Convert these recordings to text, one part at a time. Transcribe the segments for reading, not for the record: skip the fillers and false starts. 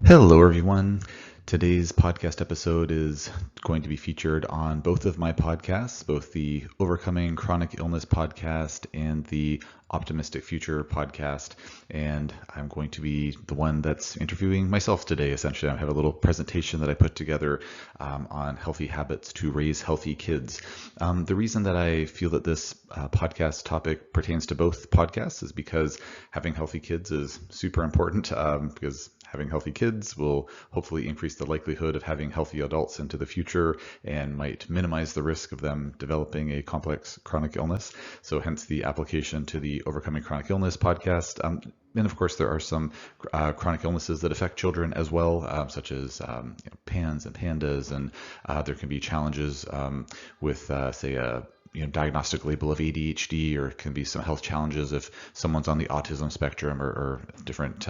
Hello, everyone. Today's podcast episode is going to be featured on both of my podcasts, both the Overcoming Chronic Illness podcast and the Optimistic Future podcast. And I'm going to be the one that's interviewing myself today. Essentially, I have a little presentation that I put together on healthy habits to raise healthy kids. The reason that I feel that this podcast topic pertains to both podcasts is because having healthy kids is super important because having healthy kids will hopefully increase the likelihood of having healthy adults into the future and might minimize the risk of them developing a complex chronic illness. So hence the application to the Overcoming Chronic Illness podcast. And of course, there are some chronic illnesses that affect children as well, such as PANS and PANDAS, and there can be challenges with, say, a diagnostic label of ADHD, or it can be some health challenges if someone's on the autism spectrum or different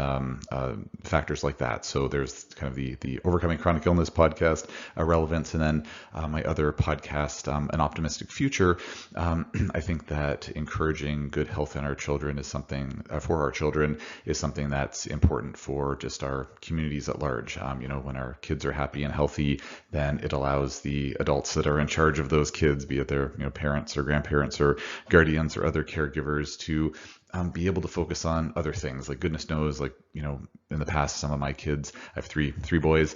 factors like that. So there's kind of the Overcoming Chronic Illness podcast relevance. And then my other podcast, An Optimistic Future. I think that encouraging good health in our children is something for our children is something that's important for just our communities at large. When our kids are happy and healthy, then it allows the adults that are in charge of those kids, be it their parents or grandparents or guardians or other caregivers, to be able to focus on other things. Like goodness knows, in the past, some of my kids, I have three boys,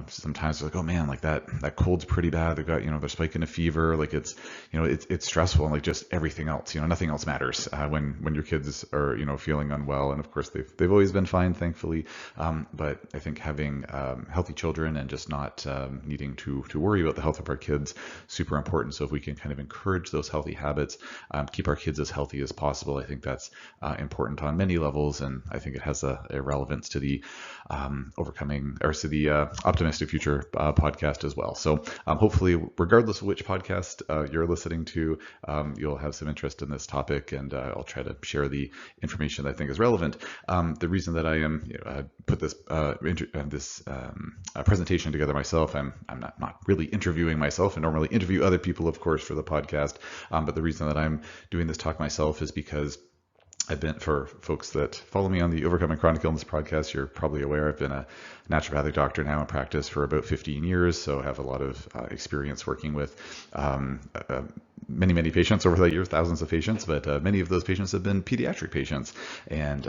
sometimes they're like, oh man, like that cold's pretty bad. They've got, they're spiking a fever. Like it's stressful, and like just everything else, nothing else matters when your kids are, feeling unwell. And of course they've always been fine, thankfully. But I think having healthy children and just not needing to worry about the health of our kids, super important. So if we can kind of encourage those healthy habits, keep our kids as healthy as possible, I think that's important on many levels. And I think it has a relevance to the Optimistic Future podcast as well. So hopefully, regardless of which podcast you're listening to, you'll have some interest in this topic, and I'll try to share the information that I think is relevant. The reason that I am put this presentation together myself, I'm not really interviewing myself. I normally interview other people, of course, for the podcast, but the reason that I'm doing this talk myself is because I've been, for folks that follow me on the Overcoming Chronic Illness podcast, you're probably aware I've been a naturopathic doctor now in practice for about 15 years. So I have a lot of experience working with many patients over the years, thousands of patients, but many of those patients have been pediatric patients, and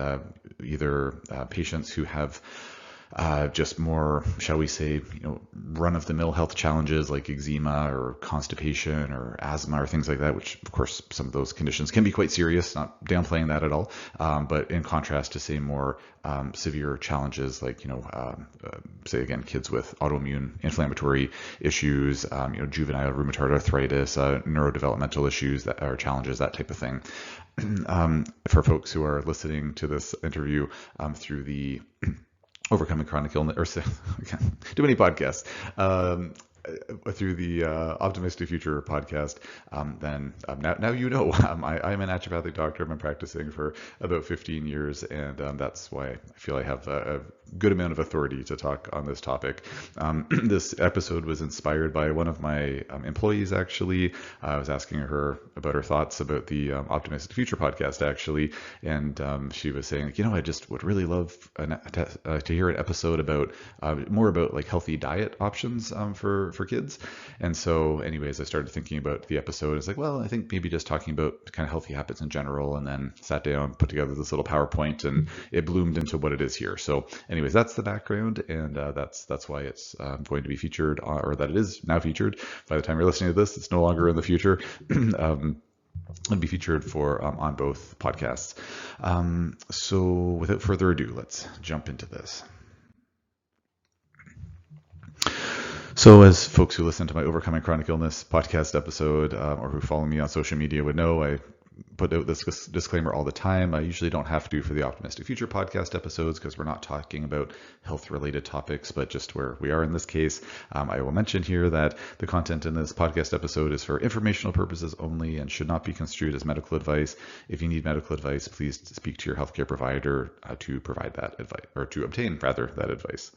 either patients who have just more, shall we say, run-of-the-mill health challenges like eczema or constipation or asthma or things like that, which of course some of those conditions can be quite serious, not downplaying that at all. But in contrast to, say, more severe challenges like, say again, kids with autoimmune inflammatory issues, juvenile rheumatoid arthritis, neurodevelopmental issues that are challenges, that type of thing. For folks who are listening to this interview through the Overcoming Chronic Illness, or too many podcasts, through the Optimistic Future podcast, then now I'm a naturopathic doctor. I've been practicing for about 15 years, and that's why I feel I have a good amount of authority to talk on this topic. This episode was inspired by one of my employees, actually. I was asking her about her thoughts about the Optimistic Future podcast, actually, and she was saying, I just would really love to hear an episode about more about like healthy diet options for kids. And so anyways, I started thinking about the episode. It's like, well, I think maybe just talking about kind of healthy habits in general, and then sat down, put together this little PowerPoint, and it bloomed into what it is here. So anyways, that's the background, and that's why it's going to be featured, or that it is now featured. By the time you're listening to this, it's no longer in the future. It'll be featured on both podcasts. So without further ado, let's jump into this. So as folks who listen to my Overcoming Chronic Illness podcast episode, or who follow me on social media would know, I put out this disclaimer all the time. I usually don't have to for the Optimistic Future podcast episodes because we're not talking about health-related topics, but just where we are in this case. I will mention here that the content in this podcast episode is for informational purposes only and should not be construed as medical advice. If you need medical advice, please speak to your healthcare provider to provide that advice, or to obtain, rather, that advice.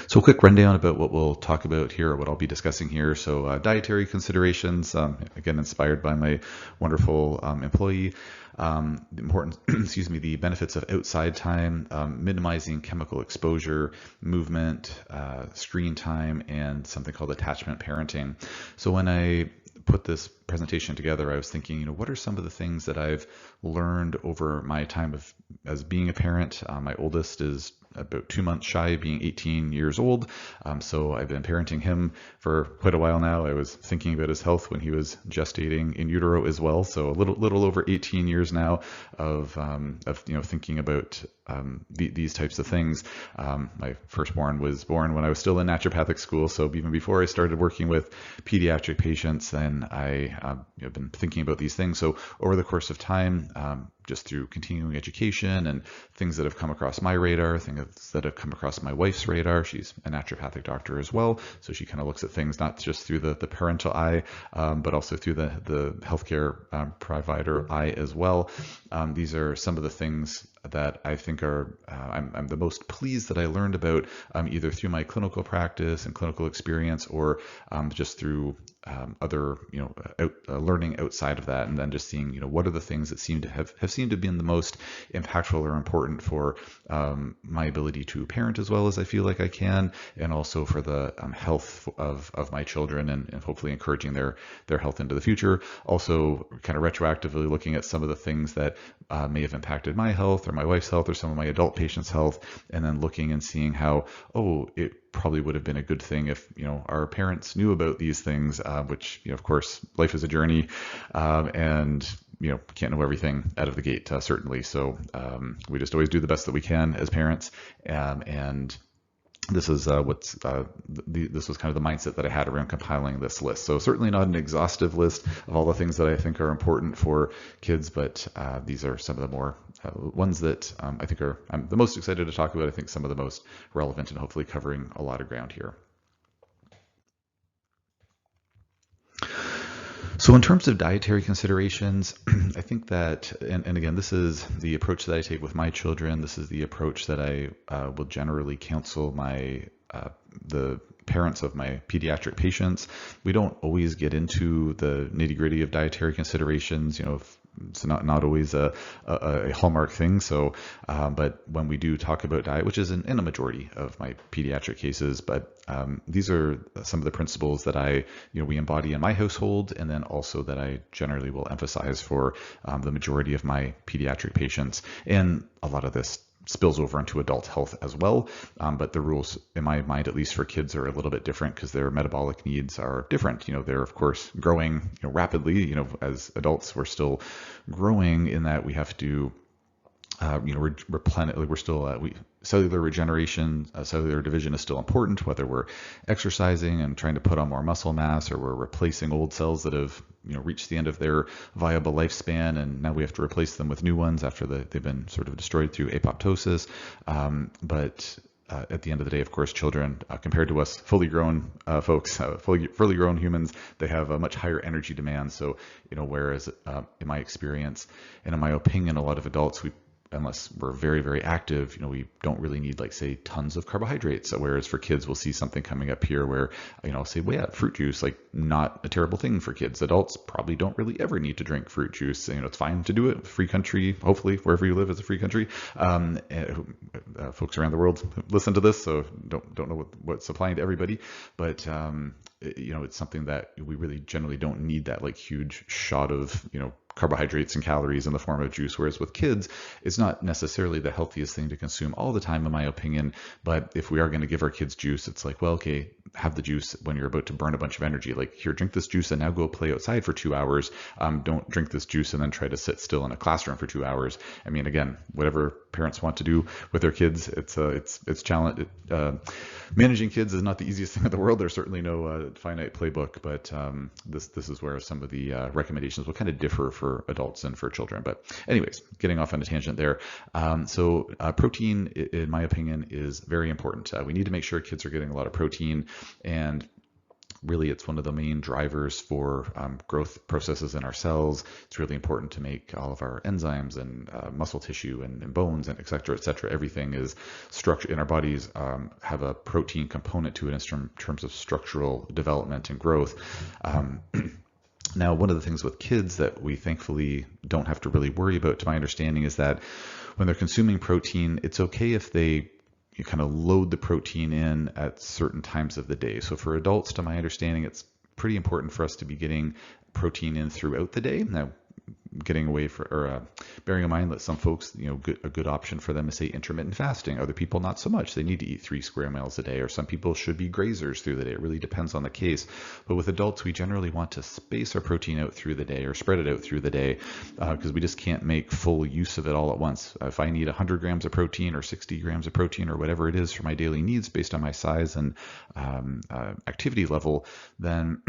So a quick rundown about what we'll talk about here, or what I'll be discussing here. So dietary considerations, again, inspired by my wonderful employee. The important, excuse me, the benefits of outside time, minimizing chemical exposure, movement, screen time, and something called attachment parenting. So when I put this presentation together, I was thinking, what are some of the things that I've learned over my time as being a parent? My oldest is about 2 months shy of being 18 years old. So I've been parenting him for quite a while now. I was thinking about his health when he was gestating in utero as well. So a little over 18 years now of thinking about these types of things. My firstborn was born when I was still in naturopathic school. So even before I started working with pediatric patients, then I have been thinking about these things. So over the course of time, just through continuing education and things that have come across my radar, things that have come across my wife's radar. She's a naturopathic doctor as well, so she kind of looks at things not just through the parental eye, but also through the healthcare provider eye as well. These are some of the things that I think are I'm the most pleased that I learned about, either through my clinical practice and clinical experience, or just through other learning outside of that, and then just seeing what are the things that seem to have seemed to have been the most impactful or important for my ability to parent as well as I feel like I can, and also for the health of my children, and hopefully encouraging their health into the future. Also kind of retroactively looking at some of the things that may have impacted my health or my wife's health or some of my adult patients' health, and then looking and seeing how, it probably would have been a good thing if our parents knew about these things, which of course life is a journey, and can't know everything out of the gate, certainly. So we just always do the best that we can as parents, and this is this was kind of the mindset that I had around compiling this list. So certainly not an exhaustive list of all the things that I think are important for kids, but these are some of the more ones that I think I'm the most excited to talk about. I think some of the most relevant, and hopefully covering a lot of ground here. So in terms of dietary considerations, I think that, and again, this is the approach that I take with my children. This is the approach that I will generally counsel the parents of my pediatric patients. We don't always get into the nitty-gritty of dietary considerations, it's not always a hallmark thing. So, but when we do talk about diet, which is in a majority of my pediatric cases, but these are some of the principles that we embody in my household, and then also that I generally will emphasize for the majority of my pediatric patients. And a lot of this spills over into adult health as well. But the rules, in my mind, at least for kids, are a little bit different because their metabolic needs are different. They're of course growing rapidly. As adults, we're still growing in that we have to replenish. We're still cellular regeneration, cellular division is still important, whether we're exercising and trying to put on more muscle mass, or we're replacing old cells that have reached the end of their viable lifespan, and now we have to replace them with new ones after they've been sort of destroyed through apoptosis. But at the end of the day, of course, children, compared to us fully grown folks, fully grown humans, they have a much higher energy demand. So, whereas in my experience and in my opinion, a lot of adults, unless we're very, very active, we don't really need, like, say, tons of carbohydrates. Whereas for kids, we'll see something coming up here where, I'll say, well, yeah, fruit juice, like, not a terrible thing for kids. Adults probably don't really ever need to drink fruit juice. It's fine to do it. Free country, hopefully, wherever you live is a free country. Folks around the world listen to this, so don't know what's applying to everybody. But, it's something that we really generally don't need, that, like, huge shot of, carbohydrates and calories in the form of juice. Whereas with kids, it's not necessarily the healthiest thing to consume all the time, in my opinion. But if we are going to give our kids juice, it's like, well, okay, have the juice when you're about to burn a bunch of energy. Like, here, drink this juice and now go play outside for 2 hours. Don't drink this juice and then try to sit still in a classroom for 2 hours. I mean, again, whatever parents want to do with their kids, it's challenge. Managing kids is not the easiest thing in the world. There's certainly no finite playbook, but this is where some of the recommendations will kind of differ for adults and for children. But anyways, getting off on a tangent there. So protein, in my opinion, is very important. We need to make sure kids are getting a lot of protein, and Really, it's one of the main drivers for growth processes in our cells. It's really important to make all of our enzymes and muscle tissue and bones and et cetera, et cetera. Everything is structure in our bodies have a protein component to it in terms of structural development and growth. Now, one of the things with kids that we thankfully don't have to really worry about, to my understanding, is that when they're consuming protein, it's okay if you kind of load the protein in at certain times of the day. So for adults, to my understanding, it's pretty important for us to be getting protein in throughout the day. Now, bearing in mind that some folks, a good option for them is say intermittent fasting. Other people, not so much. They need to eat 3 square meals a day, or some people should be grazers through the day. It really depends on the case. But with adults, we generally want to space our protein out through the day or spread it out through the day because we just can't make full use of it all at once. If I need 100 grams of protein or 60 grams of protein or whatever it is for my daily needs based on my size and activity level, then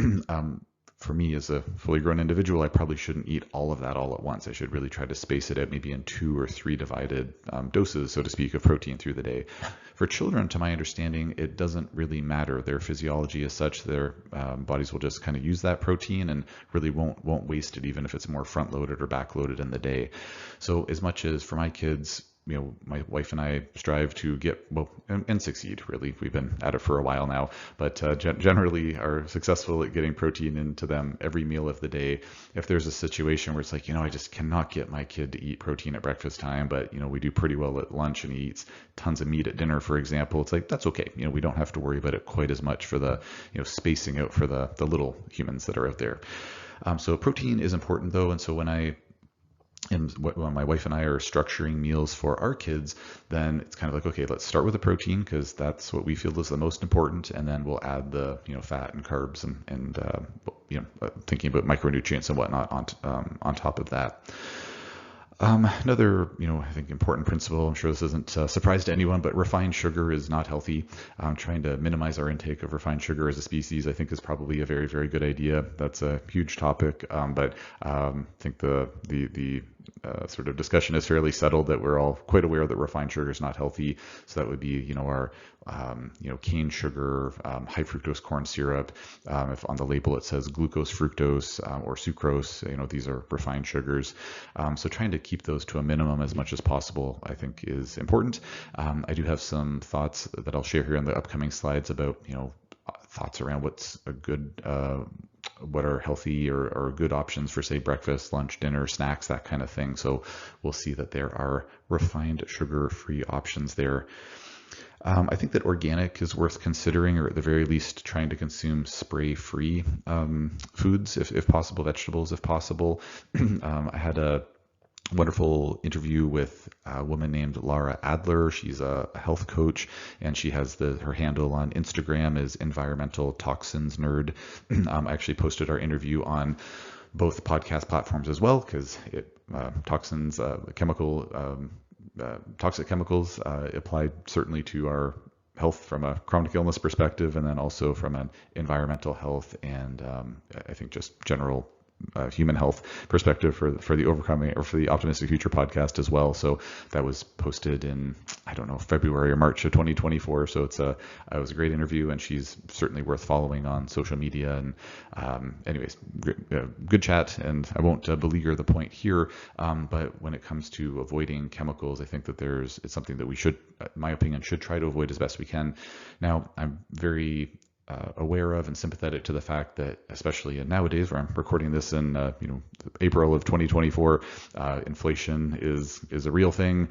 for me as a fully grown individual, I probably shouldn't eat all of that all at once. I should really try to space it out maybe in 2 or 3 divided doses, so to speak, of protein through the day. For children, to my understanding, it doesn't really matter. Their physiology is such, their bodies will just kind of use that protein and really won't waste it, even if it's more front loaded or back loaded in the day. So as much as for my kids, my wife and I strive to get, and succeed, really. We've been at it for a while now, but generally are successful at getting protein into them every meal of the day. If there's a situation where it's like, I just cannot get my kid to eat protein at breakfast time, but, we do pretty well at lunch and he eats tons of meat at dinner, for example, it's like, that's okay. We don't have to worry about it quite as much for the, spacing out for the little humans that are out there. So protein is important though. And so when my wife and I are structuring meals for our kids, then it's kind of like, okay, let's start with the protein because that's what we feel is the most important, and then we'll add the fat and carbs and thinking about micronutrients and whatnot on top of that. Another, I think important principle, I'm sure this isn't a surprise to anyone, but refined sugar is not healthy. Trying to minimize our intake of refined sugar as a species, I think, is probably a very, very good idea. That's a huge topic, but I think the sort of discussion is fairly settled that we're all quite aware that refined sugar is not healthy. So that would be, our cane sugar, high fructose corn syrup. If on the label it says glucose, fructose, or sucrose, these are refined sugars. So trying to keep those to a minimum as much as possible, I think, is important. I do have some thoughts that I'll share here in the upcoming slides about, thoughts around what's a good, what are healthy or good options for, say, breakfast, lunch, dinner, snacks, that kind of thing. So we'll see that there are refined sugar-free options there. I think that organic is worth considering, or at the very least trying to consume spray-free foods, if possible, vegetables if possible. I had a wonderful interview with a woman named Laura Adler. She's a health coach, and she has her handle on Instagram is Environmental Toxins Nerd. I actually posted our interview on both podcast platforms as well, because toxins, toxic chemicals applied certainly to our health from a chronic illness perspective, and then also from an environmental health and I think just general human health perspective for the Overcoming or for the Optimistic Future podcast as well. So that was posted in, I don't know, February or March of 2024. So it was a great interview, and she's certainly worth following on social media. And anyways, good chat, and I won't beleaguer the point here. But when it comes to avoiding chemicals, I think that it's something that we should, in my opinion, should try to avoid as best we can. Now, I'm very aware of and sympathetic to the fact that, especially nowadays, where I'm recording this in April of 2024, inflation is a real thing.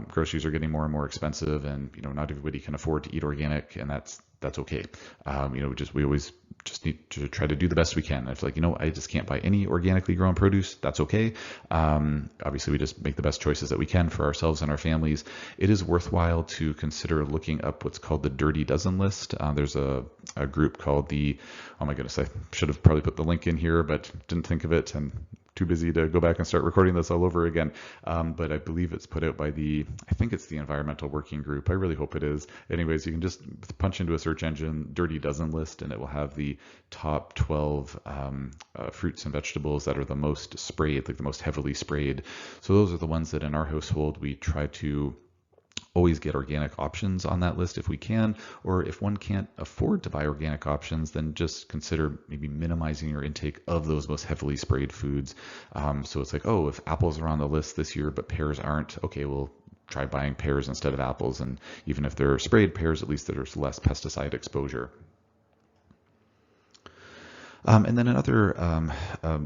Groceries are getting more and more expensive, and not everybody can afford to eat organic, and that's okay. We always just need to try to do the best we can. If I just can't buy any organically grown produce, that's okay. Obviously, we just make the best choices that we can for ourselves and our families. It is worthwhile to consider looking up what's called the Dirty Dozen list. There's a group called oh my goodness, I should have probably put the link in here, but didn't think of it, and too busy to go back and start recording this all over again. But I believe it's put out by I think it's the Environmental Working Group. I really hope it is. Anyways, you can just punch into a search engine, Dirty Dozen list, and it will have the top 12 fruits and vegetables that are the most sprayed, like the most heavily sprayed. So those are the ones that in our household we try to always get organic options on that list if we can, or if one can't afford to buy organic options, then just consider maybe minimizing your intake of those most heavily sprayed foods. So it's like, oh, if apples are on the list this year, but pears aren't, okay, well, try buying pears instead of apples. And even if they're sprayed pears, at least there's less pesticide exposure. And then another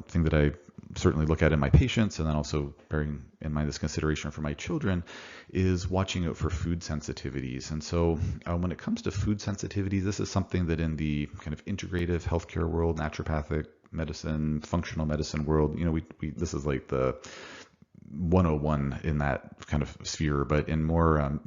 thing that I certainly look at in my patients, and then also bearing in mind this consideration for my children, is watching out for food sensitivities. And so when it comes to food sensitivities, this is something that in the kind of integrative healthcare world, naturopathic medicine, functional medicine world, this is like the 101 in that kind of sphere, but in more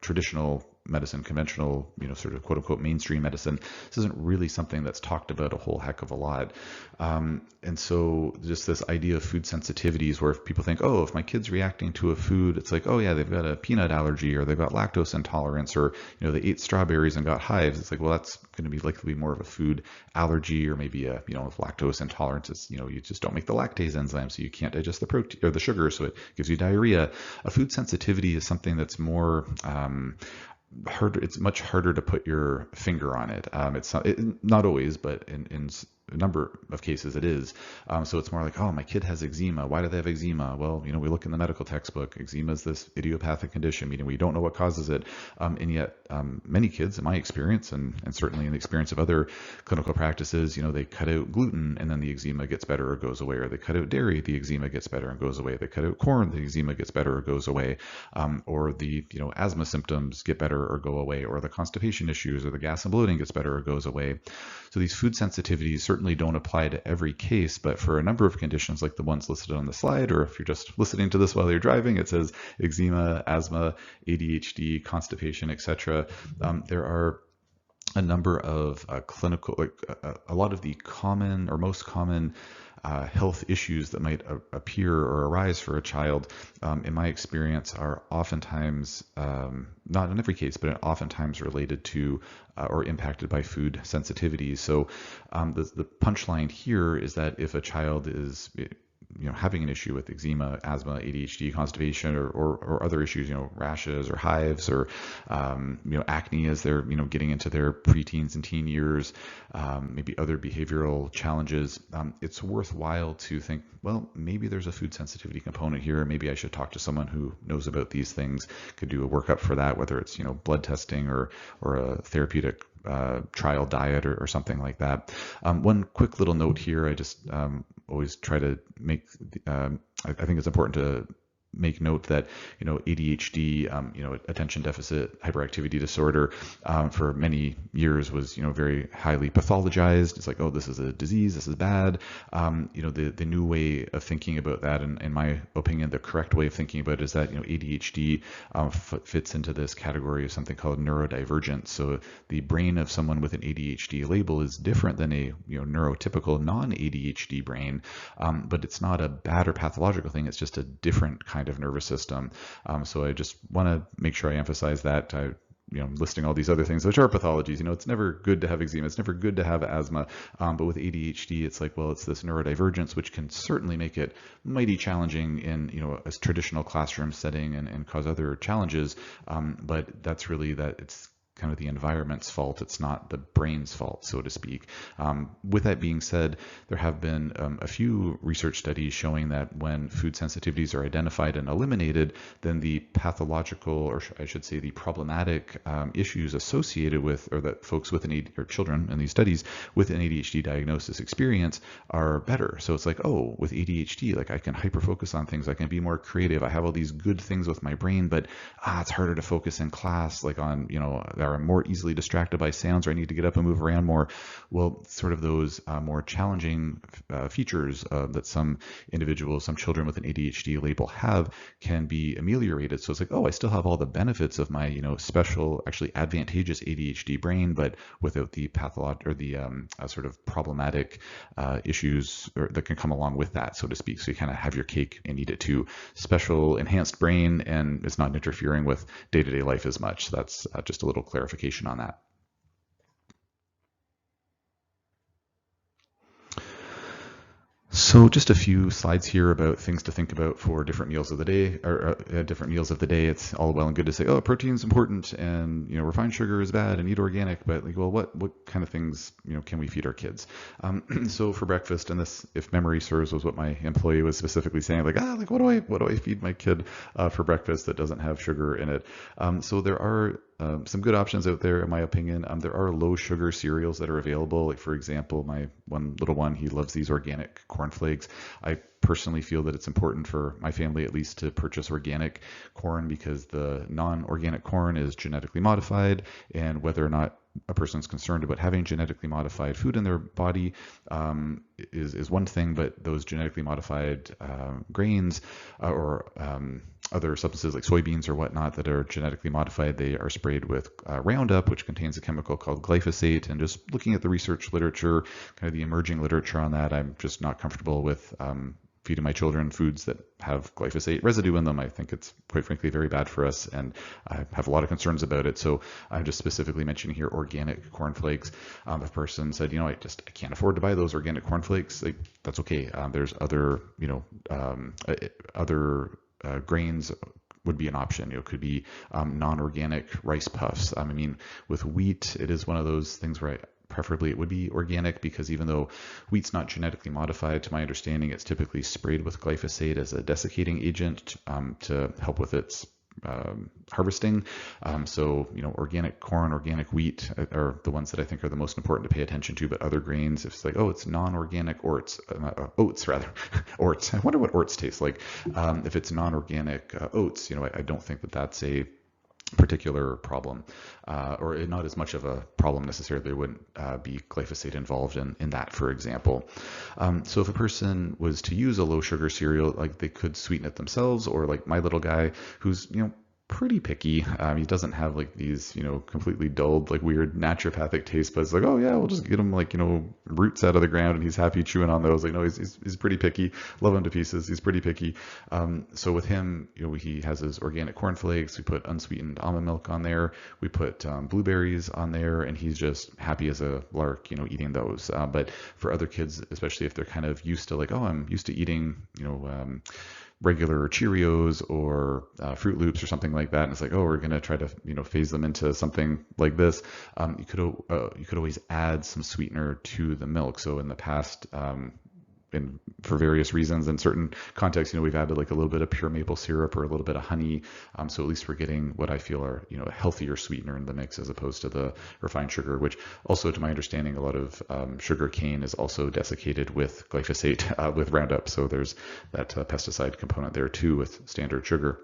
traditional medicine, conventional, sort of quote unquote mainstream medicine, this isn't really something that's talked about a whole heck of a lot. And so just this idea of food sensitivities, where if people think, oh, if my kid's reacting to a food, it's like, oh yeah, they've got a peanut allergy, or they've got lactose intolerance, or they ate strawberries and got hives. It's like, well, that's going to be likely more of a food allergy, or maybe a with lactose intolerance, it's you just don't make the lactase enzyme, so you can't digest the protein or the sugar, so it gives you diarrhea. A food sensitivity is something that's more harder. It's much harder to put your finger on it. It's not always, but in a number of cases it is. So it's more like, oh, my kid has eczema. Why do they have eczema? Well, we look in the medical textbook. Eczema is this idiopathic condition, meaning we don't know what causes it. And yet many kids, in my experience, and certainly in the experience of other clinical practices, they cut out gluten and then the eczema gets better or goes away, or they cut out dairy, the eczema gets better and goes away. They cut out corn, the eczema gets better or goes away. Or the asthma symptoms get better or go away, or the constipation issues or the gas and bloating gets better or goes away. So these food sensitivities certainly don't apply to every case, but for a number of conditions like the ones listed on the slide, or if you're just listening to this while you're driving, it says eczema, asthma, ADHD, constipation, etc. There are a number of clinical, a lot of the common or most common health issues that might appear or arise for a child, in my experience, are oftentimes, not in every case, but oftentimes related to or impacted by food sensitivities. So the punchline here is that if a child is having an issue with eczema, asthma, ADHD, constipation, or other issues, rashes or hives, or acne as they're getting into their preteens and teen years, maybe other behavioral challenges, it's worthwhile to think, well, maybe there's a food sensitivity component here. Maybe I should talk to someone who knows about these things, could do a workup for that, whether it's blood testing or a therapeutic trial diet or something like that. One quick little note here, I just always try to make, I think it's important to make note that ADHD, attention deficit hyperactivity disorder, for many years was very highly pathologized. It's like, oh, this is a disease, this is bad. The new way of thinking about that, and in my opinion, the correct way of thinking about it, is that ADHD fits into this category of something called neurodivergent. So the brain of someone with an ADHD label is different than a neurotypical non-ADHD brain, but it's not a bad or pathological thing. It's just a different kind of nervous system. So I just want to make sure I emphasize that. Listing all these other things which are pathologies. It's never good to have eczema. It's never good to have asthma. But with ADHD, it's like, well, it's this neurodivergence, which can certainly make it mighty challenging in a traditional classroom setting and cause other challenges. But that's really that it's kind of the environment's fault. It's not the brain's fault, so to speak. With that being said, there have been a few research studies showing that when food sensitivities are identified and eliminated, then the pathological, or I should say the problematic issues associated with, or that folks with or children in these studies with an ADHD diagnosis experience, are better. So it's like, oh, with ADHD, like I can hyper-focus on things, I can be more creative, I have all these good things with my brain, but it's harder to focus in class, like on, or I'm more easily distracted by sounds, or I need to get up and move around more. Well, sort of those more challenging features that some individuals, some children with an ADHD label have, can be ameliorated. So it's like, oh, I still have all the benefits of my, special, actually advantageous ADHD brain, but without the pathologic or the sort of problematic issues that can come along with that, so to speak. So you kind of have your cake and eat it too. Special enhanced brain, and it's not interfering with day-to-day life as much. So that's just a little clarification on that. So just a few slides here about things to think about for different meals of the day, or different meals of the day. It's all well and good to say, oh, protein's important, and refined sugar is bad, and eat organic. But like, well, what kind of things can we feed our kids? So for breakfast, and this, if memory serves, was what my employee was specifically saying, like what do I feed my kid for breakfast that doesn't have sugar in it? So there are some good options out there, in my opinion. There are low sugar cereals that are available. Like, for example, my one little one, he loves these organic cornflakes. I personally feel that it's important for my family, at least, to purchase organic corn, because the non-organic corn is genetically modified, and whether or not a person's concerned about having genetically modified food in their body is one thing, but those genetically modified grains or other substances like soybeans or whatnot that are genetically modified, they are sprayed with Roundup, which contains a chemical called glyphosate. And just looking at the research literature, kind of the emerging literature on that, I'm just not comfortable with feeding my children foods that have glyphosate residue in them. I think it's, quite frankly, very bad for us, and I have a lot of concerns about it. So I'm just specifically mentioning here organic cornflakes. If a person said, I can't afford to buy those organic cornflakes, that's okay. There's other, grains would be an option. It could be non-organic rice puffs. I mean, with wheat, it is one of those things where preferably it would be organic, because even though wheat's not genetically modified, to my understanding, it's typically sprayed with glyphosate as a desiccating agent to help with its harvesting. So, organic corn, organic wheat are the ones that I think are the most important to pay attention to. But other grains, if it's like, oh, it's non-organic oats, oats. I wonder what oats taste like. If it's non-organic oats, I don't think that that's a particular problem, or not as much of a problem necessarily. There wouldn't be glyphosate involved in that, for example. So if a person was to use a low sugar cereal, like, they could sweeten it themselves, or like my little guy, who's pretty picky. He doesn't have like these, completely dulled, like weird naturopathic taste buds. Like, oh yeah, we'll just get him like, roots out of the ground, and he's happy chewing on those. Like, no, he's pretty picky. Love him to pieces. He's pretty picky. So with him, he has his organic cornflakes. We put unsweetened almond milk on there. We put blueberries on there, and he's just happy as a lark, eating those. But for other kids, especially if they're kind of used to, like, oh, I'm used to eating, regular Cheerios or Fruit Loops or something like that, and it's like, oh, we're going to try to phase them into something like this. You could always add some sweetener to the milk. So in the past, and for various reasons, in certain contexts, we've added like a little bit of pure maple syrup or a little bit of honey. So at least we're getting what I feel are, a healthier sweetener in the mix, as opposed to the refined sugar, which also, to my understanding, a lot of sugar cane is also desiccated with glyphosate, with Roundup. So there's that pesticide component there too with standard sugar.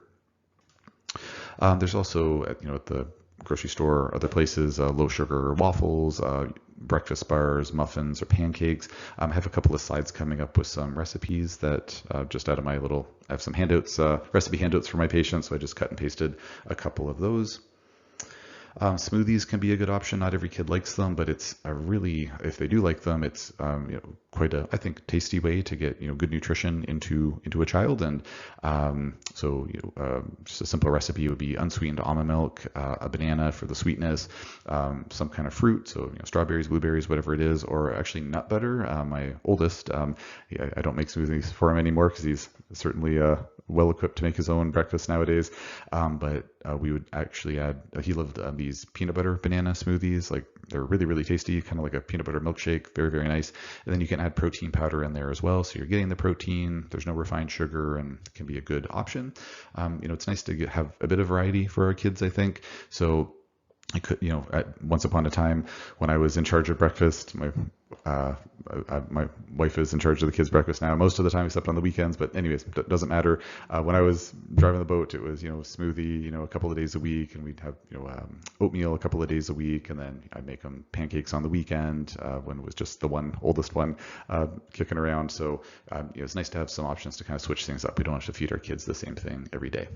There's also, at the grocery store, other places, low sugar waffles, breakfast bars, muffins, or pancakes. I have a couple of slides coming up with some recipes that just out of my I have some handouts, recipe handouts for my patients, so I just cut and pasted a couple of those. Smoothies can be a good option. Not every kid likes them, but it's a really, if they do like them, it's quite a, I think, tasty way to get good nutrition into a child. And so just a simple recipe would be unsweetened almond milk, a banana for the sweetness, some kind of fruit, so strawberries, blueberries, whatever it is, or actually nut butter. My oldest, I don't make smoothies for him anymore because he's certainly well equipped to make his own breakfast nowadays. But we would actually add, he loved these peanut butter banana smoothies. Like, they're really, really tasty, kind of like a peanut butter milkshake, very, very nice. And then you can add protein powder in there as well. So you're getting the protein, there's no refined sugar, and it can be a good option. It's nice to have a bit of variety for our kids, I think. So I could, once upon a time when I was in charge of breakfast, my wife is in charge of the kids' breakfast now, most of the time except on the weekends. But anyways, doesn't matter. When I was driving the boat, it was, smoothie, a couple of days a week, and we'd have, oatmeal a couple of days a week. And then I'd make them pancakes on the weekend when it was just the oldest one kicking around. So it's nice to have some options to kind of switch things up. We don't have to feed our kids the same thing every day.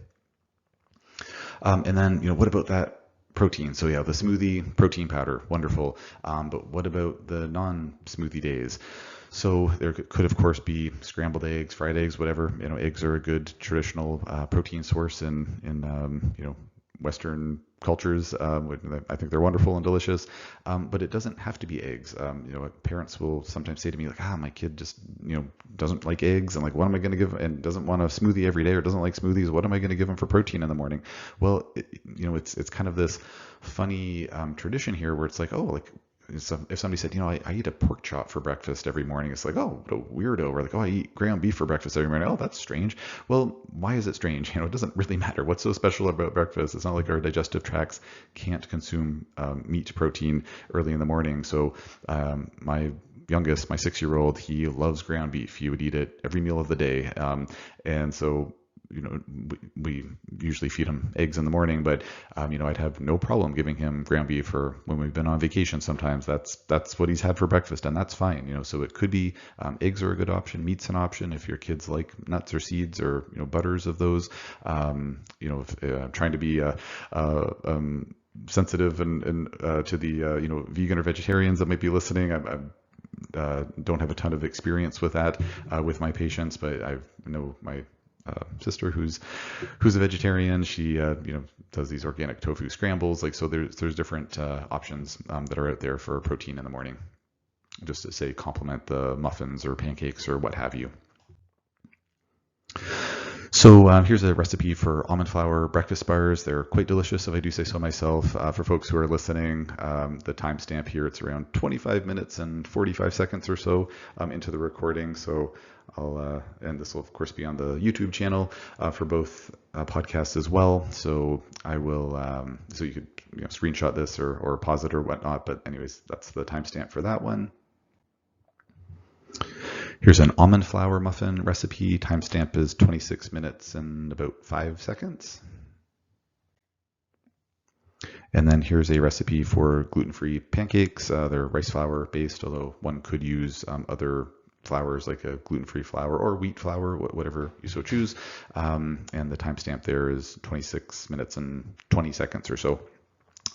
And then, what about that protein? So yeah, the smoothie, protein powder, wonderful. But what about the non-smoothie days? So there could, of course, be scrambled eggs, fried eggs, whatever. Eggs are a good traditional protein source in Western cultures. I think they're wonderful and delicious, but it doesn't have to be eggs. Parents will sometimes say to me like, my kid just, doesn't like eggs, and like, what am I going to give, and doesn't want a smoothie every day or doesn't like smoothies. What am I going to give them for protein in the morning? Well, it's kind of this funny tradition here where it's like, oh, like, so if somebody said, I eat a pork chop for breakfast every morning, it's like, oh, what a weirdo. Or like, oh, I eat ground beef for breakfast every morning. Oh, that's strange. Well, why is it strange? It doesn't really matter. What's so special about breakfast? It's not like our digestive tracts can't consume meat protein early in the morning. So my youngest, my 6-year-old, he loves ground beef. He would eat it every meal of the day. And so we usually feed him eggs in the morning, but I'd have no problem giving him ground beef, or when we've been on vacation, sometimes that's what he's had for breakfast, and that's fine. So it could be eggs are a good option, meat's an option if your kids like nuts or seeds or butters of those. If, trying to be sensitive and to the vegan or vegetarians that might be listening. I don't have a ton of experience with that with my patients, but I know my sister who's a vegetarian. She does these organic tofu scrambles. Like, so there's different options that are out there for protein in the morning, just to say complement the muffins or pancakes or what have you. So here's a recipe for almond flour breakfast bars. They're quite delicious, if I do say so myself. For folks who are listening, the timestamp here, it's around 25 minutes and 45 seconds or so into the recording. So and this will of course be on the YouTube channel for both podcasts as well. So I will, so you could screenshot this or pause it or whatnot. But anyways, that's the timestamp for that one. Here's an almond flour muffin recipe. Timestamp is 26 minutes and about 5 seconds. And then here's a recipe for gluten-free pancakes. They're rice flour based, although one could use other flours like a gluten-free flour or wheat flour, whatever you so choose. And the timestamp there is 26 minutes and 20 seconds or so.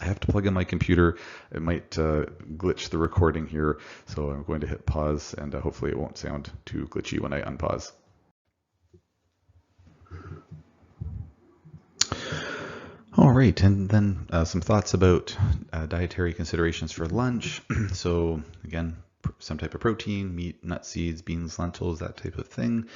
I have to plug in my computer. It might glitch the recording here, so I'm going to hit pause, and hopefully it won't sound too glitchy when I unpause. All right, and then some thoughts about dietary considerations for lunch. So again, some type of protein, meat, nuts, seeds, beans, lentils, that type of thing.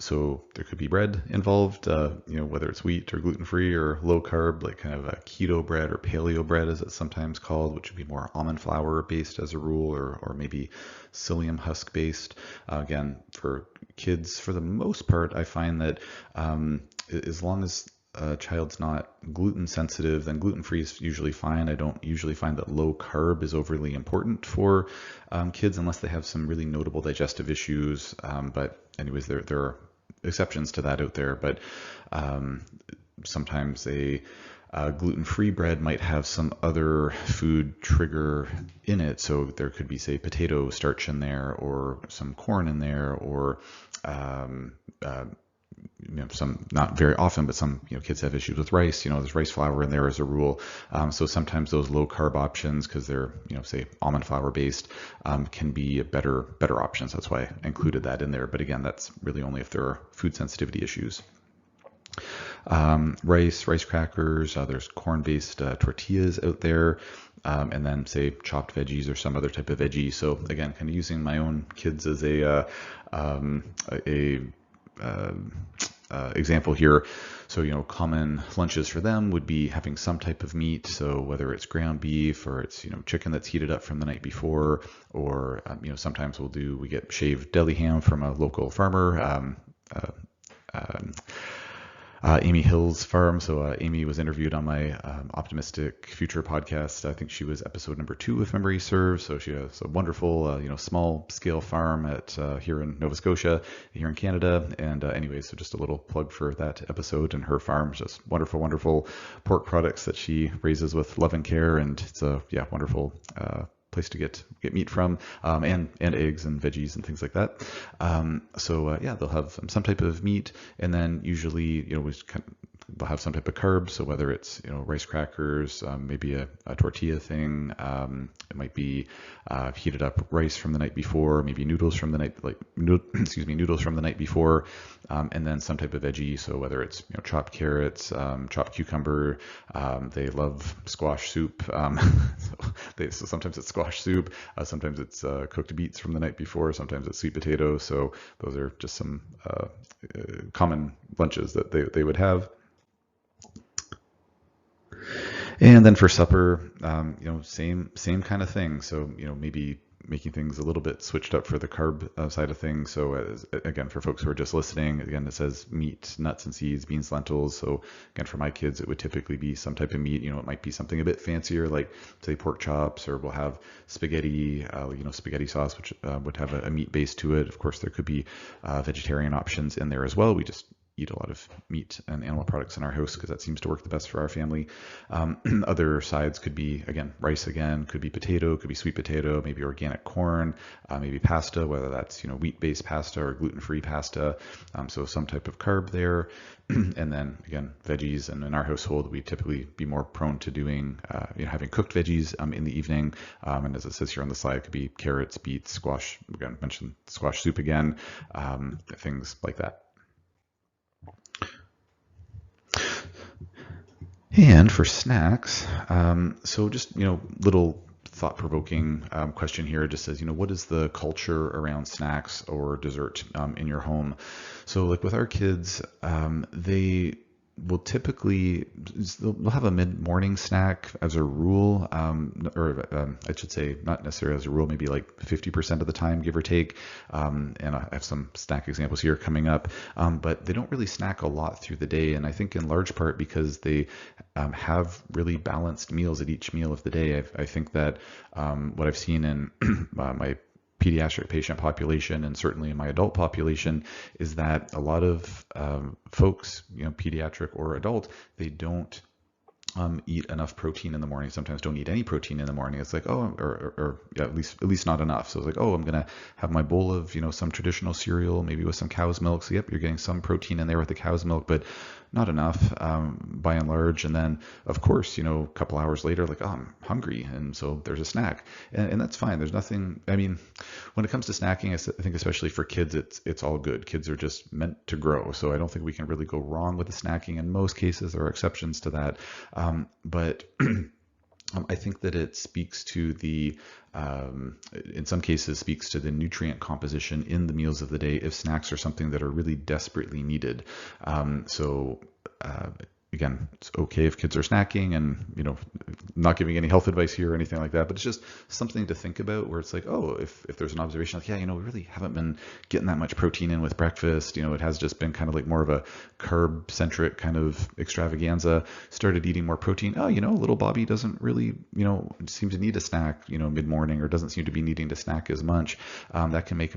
So there could be bread involved, whether it's wheat or gluten-free or low carb, like kind of a keto bread or paleo bread as it's sometimes called, which would be more almond flour based as a rule, or maybe psyllium husk based. Again, for kids, for the most part, I find that as long as a child's not gluten sensitive, then gluten-free is usually fine. I don't usually find that low carb is overly important for kids unless they have some really notable digestive issues. But anyways, there are exceptions to that out there. But sometimes a gluten-free bread might have some other food trigger in it. So there could be, say, potato starch in there, or some corn in there, or some, not very often, but some kids have issues with rice. There's rice flour in there as a rule. So sometimes those low carb options, because they're say almond flour based, can be a better options. That's why I included that in there. But again, that's really only if there are food sensitivity issues. Rice crackers. There's corn based tortillas out there. And then say chopped veggies or some other type of veggie. So again, kind of using my own kids as a example here. So, common lunches for them would be having some type of meat. So whether it's ground beef or it's, chicken that's heated up from the night before, or, sometimes we get shaved deli ham from a local farmer, Amy Hill's farm. So Amy was interviewed on my Optimistic Future podcast. I think she was episode number 2, if memory serves. So she has a wonderful, small scale farm at here in Nova Scotia, here in Canada. And anyways, so just a little plug for that episode and her farm. Just wonderful pork products that she raises with love and care. And it's a wonderful place to get meat from, and eggs and veggies and things like that. So they'll have some type of meat, and then usually we they'll have some type of carb. So whether it's, rice crackers, maybe a tortilla thing, it might be heated up rice from the night before, maybe noodles from the night, noodles from the night before, and then some type of veggie. So whether it's, chopped carrots, chopped cucumber, they love squash soup. So sometimes it's squash soup, sometimes it's cooked beets from the night before, sometimes it's sweet potatoes. So those are just some common lunches that they would have. And then for supper, same kind of thing. So, maybe making things a little bit switched up for the carb side of things. So again, for folks who are just listening, again, it says meat, nuts and seeds, beans, lentils. So again, for my kids, it would typically be some type of meat. It might be something a bit fancier, like say pork chops, or we'll have spaghetti, spaghetti sauce, which would have a meat base to it. Of course, there could be vegetarian options in there as well. We just eat a lot of meat and animal products in our house because that seems to work the best for our family. Other sides could be, again, rice again, could be potato, could be sweet potato, maybe organic corn, maybe pasta, whether that's, wheat-based pasta or gluten-free pasta. So some type of carb there. And then again, veggies. And in our household, we typically be more prone to doing, having cooked veggies in the evening. And as it says here on the slide, it could be carrots, beets, squash. Again, mentioned squash soup again, things like that. And for snacks, so just, little thought-provoking question here. It just says, what is the culture around snacks or dessert in your home? So like with our kids, they will typically, they'll have a mid-morning snack as a rule, I should say not necessarily as a rule, maybe like 50% of the time, give or take. And I have some snack examples here coming up, but they don't really snack a lot through the day. And I think in large part because they have really balanced meals at each meal of the day. I think that what I've seen in my pediatric patient population and certainly in my adult population is that a lot of folks, pediatric or adult, they don't eat enough protein in the morning. Sometimes don't eat any protein in the morning. It's like, at least not enough. So it's like, I'm gonna have my bowl of some traditional cereal, maybe with some cow's milk. So yep, you're getting some protein in there with the cow's milk, but not enough by and large. And then of course, a couple hours later, like, I'm hungry, and so there's a snack, and that's fine. There's nothing. I mean, when it comes to snacking, I think especially for kids, it's all good. Kids are just meant to grow, so I don't think we can really go wrong with the snacking. In most cases, there are exceptions to that, but I think that it speaks to in some cases, speaks to the nutrient composition in the meals of the day if snacks are something that are really desperately needed. Again, it's okay if kids are snacking, and not giving any health advice here or anything like that, but it's just something to think about where it's like, if there's an observation like, we really haven't been getting that much protein in with breakfast, it has just been kind of like more of a carb centric kind of extravaganza, started eating more protein. Little Bobby doesn't really, seem to need a snack, mid-morning, or doesn't seem to be needing to snack as much. That can make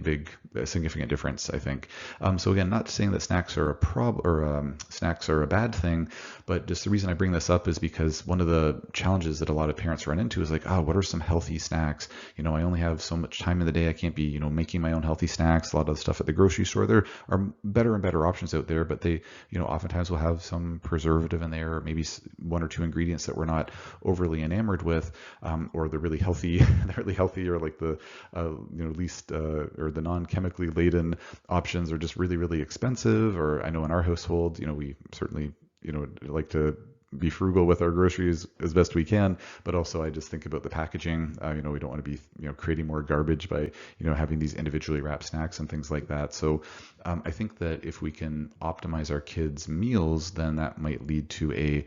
a significant difference, I think. So again, not saying that snacks are a problem or snacks are a bad thing, but just the reason I bring this up is because one of the challenges that a lot of parents run into is like, what are some healthy snacks? I only have so much time in the day. I can't be, making my own healthy snacks. A lot of the stuff at the grocery store, there are better and better options out there, but they, oftentimes will have some preservative in there, or maybe one or two ingredients that we're not overly enamored with, or the really healthy, or like the, least, or the non-chemically laden options are just really, really expensive. Or I know in our household, we certainly like to be frugal with our groceries as best we can, but also I just think about the packaging. We don't want to be, creating more garbage by, having these individually wrapped snacks and things like that. So I think that if we can optimize our kids' meals, then that might lead to a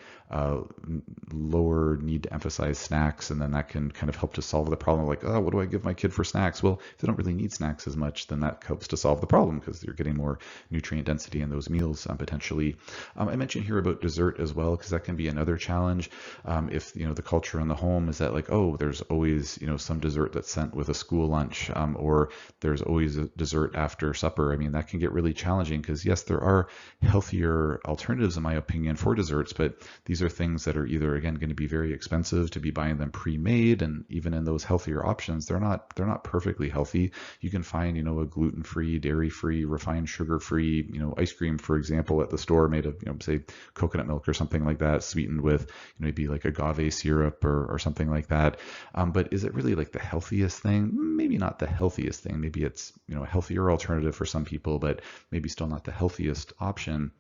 lower need to emphasize snacks, and then that can kind of help to solve the problem. Like, what do I give my kid for snacks? Well, if they don't really need snacks as much, then that helps to solve the problem because you're getting more nutrient density in those meals potentially. I mentioned here about dessert as well, because that can can be another challenge. If the culture in the home is that like, oh, there's always some dessert that's sent with a school lunch, or there's always a dessert after supper. I mean, that can get really challenging because yes, there are healthier alternatives in my opinion for desserts, but these are things that are either again going to be very expensive to be buying them pre-made, and even in those healthier options, they're not perfectly healthy. You can find a gluten-free, dairy-free, refined sugar-free ice cream, for example, at the store made of say coconut milk or something like that, sweetened with maybe like agave syrup or something like that. But is it really like the healthiest thing? Maybe not the healthiest thing. Maybe it's a healthier alternative for some people, but maybe still not the healthiest option.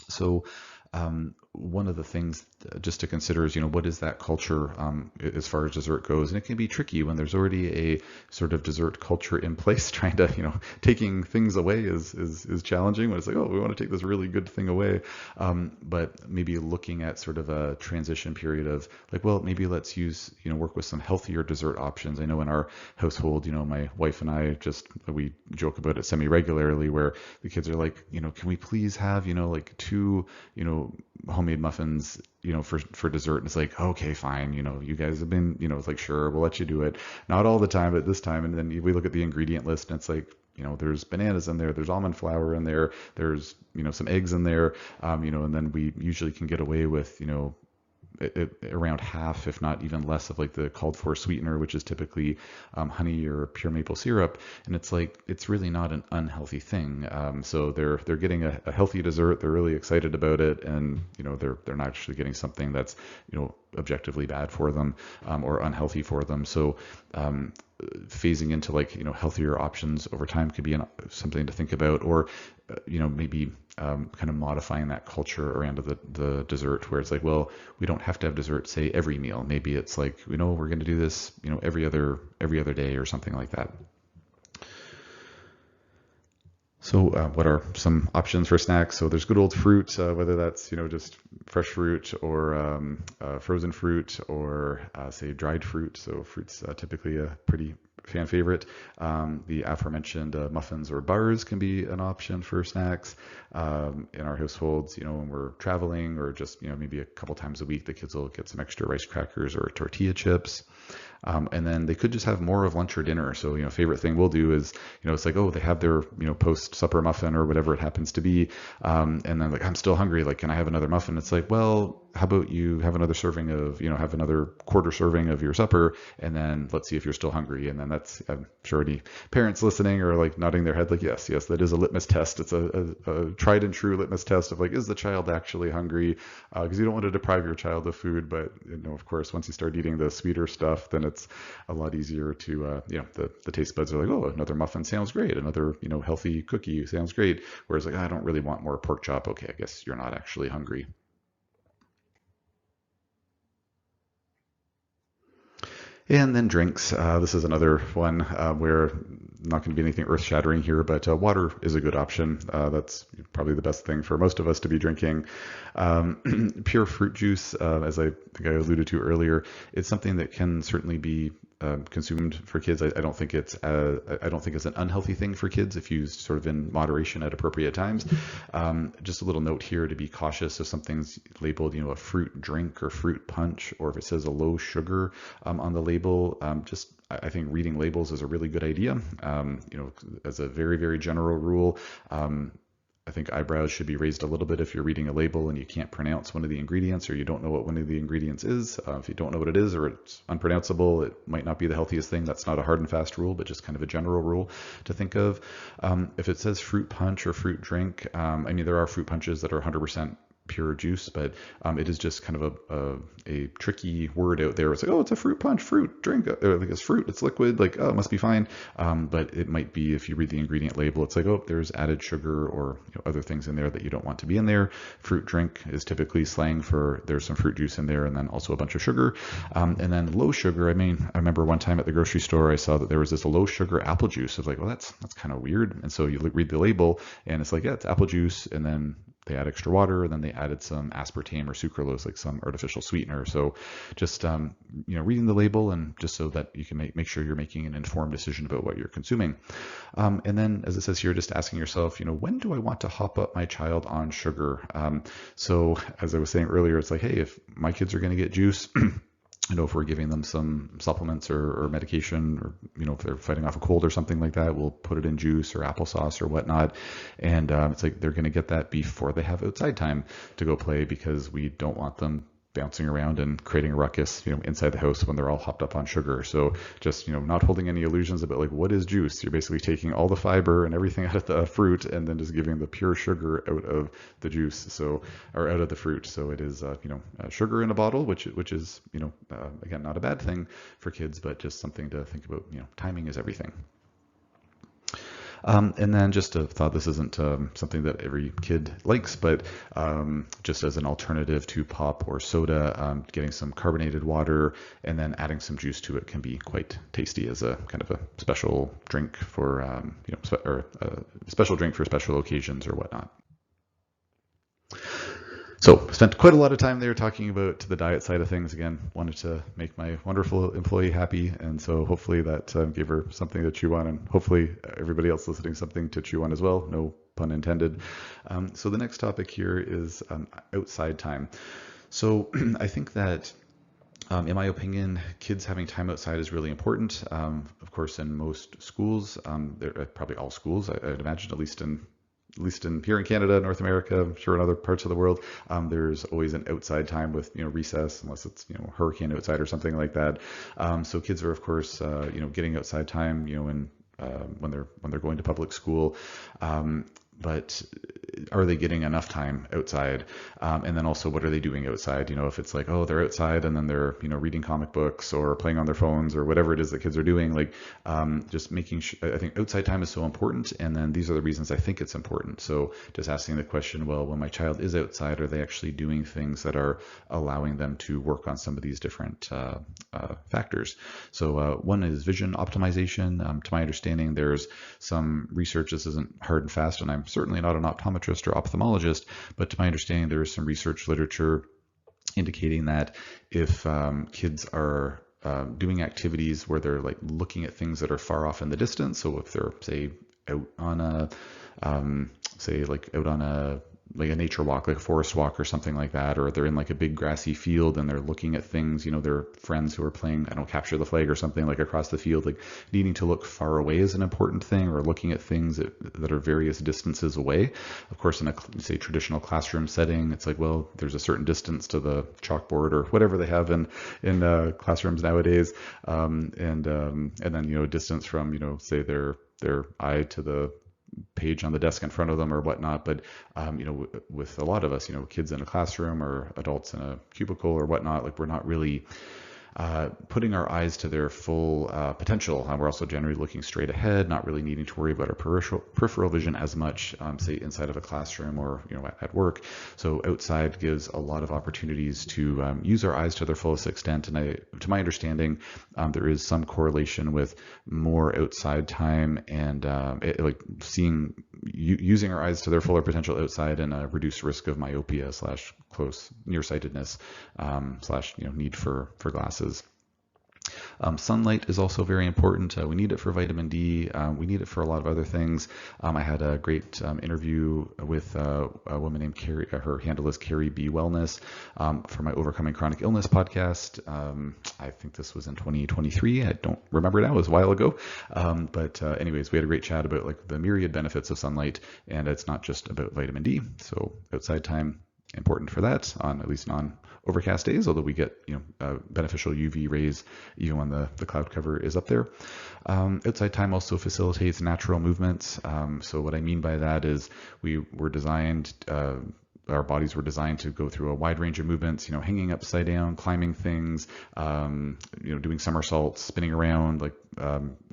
So one of the things just to consider is, what is that culture as far as dessert goes? And it can be tricky when there's already a sort of dessert culture in place. Trying to, taking things away is challenging when it's like, oh, we want to take this really good thing away. But maybe looking at sort of a transition period of like, well, maybe let's use, work with some healthier dessert options. I know in our household, my wife and I we joke about it semi-regularly where the kids are like, can we please have, like 2, homemade muffins, for dessert. And it's like, okay, fine. You guys have been, it's like, sure, we'll let you do it. Not all the time, but this time. And then we look at the ingredient list and it's like, there's bananas in there, there's almond flour in there, there's, some eggs in there, and then we usually can get away with, around half, if not even less, of like the called for sweetener, which is typically honey or pure maple syrup. And it's like, it's really not an unhealthy thing. So they're getting a healthy dessert. They're really excited about it. And, they're not actually getting something that's, objectively bad for them or unhealthy for them. So phasing into like, healthier options over time could be something to think about, or, maybe kind of modifying that culture around the dessert where it's like, well, we don't have to have dessert, say every meal. Maybe it's like, we're going to do this, every other day or something like that. So what are some options for snacks? So there's good old fruit, whether that's, just fresh fruit or frozen fruit or say dried fruit. So fruit's typically a pretty fan favorite. The aforementioned muffins or bars can be an option for snacks. In our households, when we're traveling or just, maybe a couple times a week, the kids will get some extra rice crackers or tortilla chips. And then they could just have more of lunch or dinner. So, favorite thing we'll do is, it's like, oh, they have their, post supper muffin or whatever it happens to be. And then like, I'm still hungry. Like, can I have another muffin? It's like, well, how about you have another serving of, have another quarter serving of your supper. And then let's see if you're still hungry. And then I'm sure any parents listening are like nodding their head like, yes, that is a litmus test. It's a tried and true litmus test of like, is the child actually hungry? Because you don't want to deprive your child of food. But, of course, once you start eating the sweeter stuff, then it's a lot easier to, the taste buds are like, oh, another muffin sounds great. Another, healthy cookie sounds great. Whereas like, I don't really want more pork chop. Okay, I guess you're not actually hungry. And then drinks. This is another one where not going to be anything earth-shattering here, but water is a good option. That's probably the best thing for most of us to be drinking. Pure fruit juice, as I think I alluded to earlier, it's something that can certainly be consumed for kids. I don't think it's an unhealthy thing for kids if used sort of in moderation at appropriate times. Just a little note here to be cautious if something's labeled, a fruit drink or fruit punch, or if it says a low sugar on the label. I think reading labels is a really good idea. As a very, very general rule, I think eyebrows should be raised a little bit if you're reading a label and you can't pronounce one of the ingredients or you don't know what one of the ingredients is. If you don't know what it is or it's unpronounceable, it might not be the healthiest thing. That's not a hard and fast rule, but just kind of a general rule to think of. If it says fruit punch or fruit drink, there are fruit punches that are 100% pure juice, but it is just kind of a tricky word out there. It's like, oh, it's a fruit punch, fruit drink, like it's fruit, it's liquid, like, oh, it must be fine. But it might be, if you read the ingredient label, it's like, oh, there's added sugar or other things in there that you don't want to be in there. Fruit drink is typically slang for there's some fruit juice in there and then also a bunch of sugar. And then low sugar, I remember one time at the grocery store, I saw that there was this low sugar apple juice. I was like, well, that's kind of weird. And so you read the label and it's like, yeah, it's apple juice. And then they add extra water, and then they added some aspartame or sucralose, like some artificial sweetener. So just reading the label, and just so that you can make sure you're making an informed decision about what you're consuming. And then, as it says here, just asking yourself, when do I want to hop up my child on sugar? So as I was saying earlier, it's like, hey, if my kids are going to get juice, if we're giving them some supplements or medication, or, if they're fighting off a cold or something like that, we'll put it in juice or applesauce or whatnot. And it's like they're going to get that before they have outside time to go play, because we don't want them bouncing around and creating a ruckus, inside the house when they're all hopped up on sugar. So just, not holding any illusions about like, what is juice? You're basically taking all the fiber and everything out of the fruit and then just giving the pure sugar out of the juice. Or out of the fruit. So it is, sugar in a bottle, which is, again, not a bad thing for kids, but just something to think about. Timing is everything. And then just a thought, this isn't something that every kid likes, but just as an alternative to pop or soda, getting some carbonated water and then adding some juice to it can be quite tasty as a kind of a special drink for, or a special drink for special occasions or whatnot. So spent quite a lot of time there talking about the diet side of things. Again, wanted to make my wonderful employee happy. And so hopefully that gave her something to chew on, and hopefully everybody else listening something to chew on as well. No pun intended. So the next topic here is outside time. So I think that in my opinion, kids having time outside is really important. Of course, in most schools, probably all schools, I'd imagine, at least in here in Canada, North America, I'm sure in other parts of the world, there's always an outside time with, recess, unless it's, hurricane outside or something like that. So kids are, of course, getting outside time, when they're going to public school. But are they getting enough time outside? And then also, what are they doing outside? If it's like, oh, they're outside and then they're, reading comic books or playing on their phones or whatever it is that kids are doing, like just making sure, I think outside time is so important. And then these are the reasons I think it's important. So just asking the question, well, when my child is outside, are they actually doing things that are allowing them to work on some of these different factors? So one is vision optimization. To my understanding, there's some research. This isn't hard and fast, and I'm certainly not an optometrist or ophthalmologist, but to my understanding, there is some research literature indicating that if kids are doing activities where they're like looking at things that are far off in the distance, so if they're out on a nature walk, like a forest walk or something like that, or they're in like a big grassy field and they're looking at things, their friends who are playing, capture the flag or something, like across the field, like needing to look far away is an important thing, or looking at things that are various distances away. Of course, in a traditional classroom setting, it's like, well, there's a certain distance to the chalkboard or whatever they have in classrooms nowadays, and then distance from say their eye to the page on the desk in front of them or whatnot. But with a lot of us, kids in a classroom or adults in a cubicle or whatnot, like we're not really putting our eyes to their full potential. We're also generally looking straight ahead, not really needing to worry about our peripheral vision as much, say inside of a classroom or at work. So outside gives a lot of opportunities to use our eyes to their fullest extent. And to my understanding, there is some correlation with more outside time and using our eyes to their fuller potential outside, and a reduced risk of myopia / close nearsightedness / need for glasses. Sunlight is also very important. We need it for vitamin D. We need it for a lot of other things. I had a great interview with a woman named Carrie. Her handle is Carrie B Wellness, for my Overcoming Chronic Illness podcast. I think this was in 2023. I don't remember now. It was a while ago. But anyways, we had a great chat about like the myriad benefits of sunlight, and it's not just about vitamin D. So outside time, important for that, at least on overcast days, although we get beneficial UV rays even when the cloud cover is up there. Outside time also facilitates natural movements. So what I mean by that is our bodies were designed to go through a wide range of movements, hanging upside down, climbing things, doing somersaults, spinning around, like,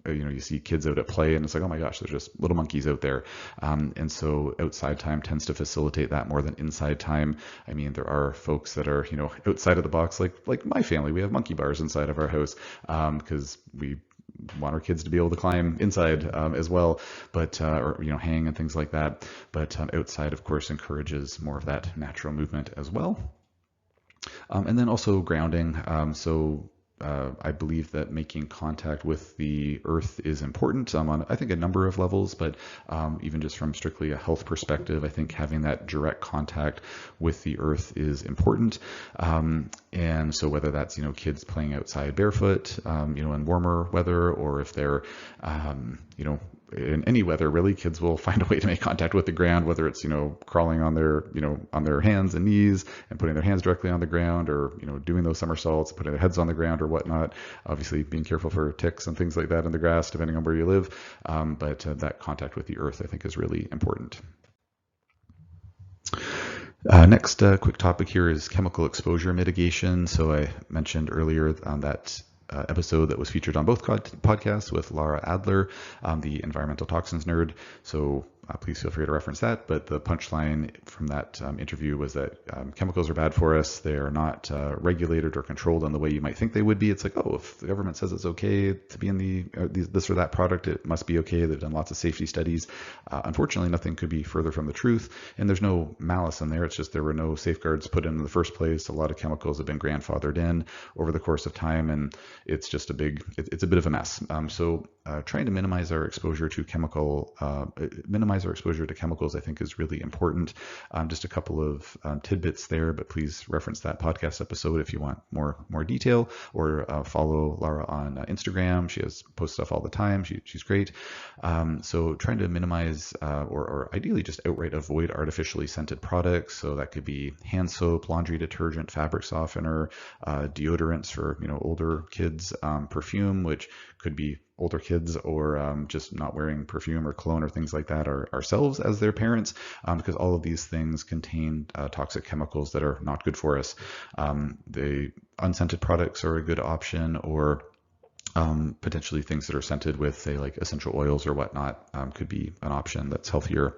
you see kids out at play and it's like, oh my gosh, there's just little monkeys out there. And so outside time tends to facilitate that more than inside time. I mean, there are folks that are, outside of the box, like my family, we have monkey bars inside of our house, because we want our kids to be able to climb inside as well, but or hang and things like that. But outside, of course, encourages more of that natural movement as well. And then also grounding. I believe that making contact with the earth is important on, I think, a number of levels, but even just from strictly a health perspective, I think having that direct contact with the earth is important. And so whether that's, kids playing outside barefoot, in warmer weather, or if they're, in any weather, really, kids will find a way to make contact with the ground, whether it's, crawling on their hands and knees and putting their hands directly on the ground, or, doing those somersaults, putting their heads on the ground or whatnot. Obviously being careful for ticks and things like that in the grass, depending on where you live. But that contact with the earth, I think, is really important. Next quick topic here is chemical exposure mitigation. So I mentioned earlier on that episode that was featured on both podcasts with Laura Adler, the environmental toxins nerd. So please feel free to reference that. But the punchline from that interview was that chemicals are bad for us. They are not regulated or controlled in the way you might think they would be. It's like, oh, if the government says it's okay to be in this or that product, it must be okay. They've done lots of safety studies. Unfortunately, nothing could be further from the truth. And there's no malice in there. It's just there were no safeguards put in the first place. A lot of chemicals have been grandfathered in over the course of time, and it's just it's a bit of a mess. So trying to minimize our exposure to chemicals, I think, is really important. Just a couple of tidbits there, but please reference that podcast episode if you want more detail, or follow Laura on Instagram. She posts stuff all the time. She's great. So trying to minimize or ideally just outright avoid artificially scented products. So that could be hand soap, laundry detergent, fabric softener, deodorants for older kids, perfume, which could be older kids, or just not wearing perfume or cologne or things like that ourselves as their parents, because all of these things contain toxic chemicals that are not good for us. The unscented products are a good option, or potentially things that are scented with, say, like essential oils or whatnot, could be an option that's healthier.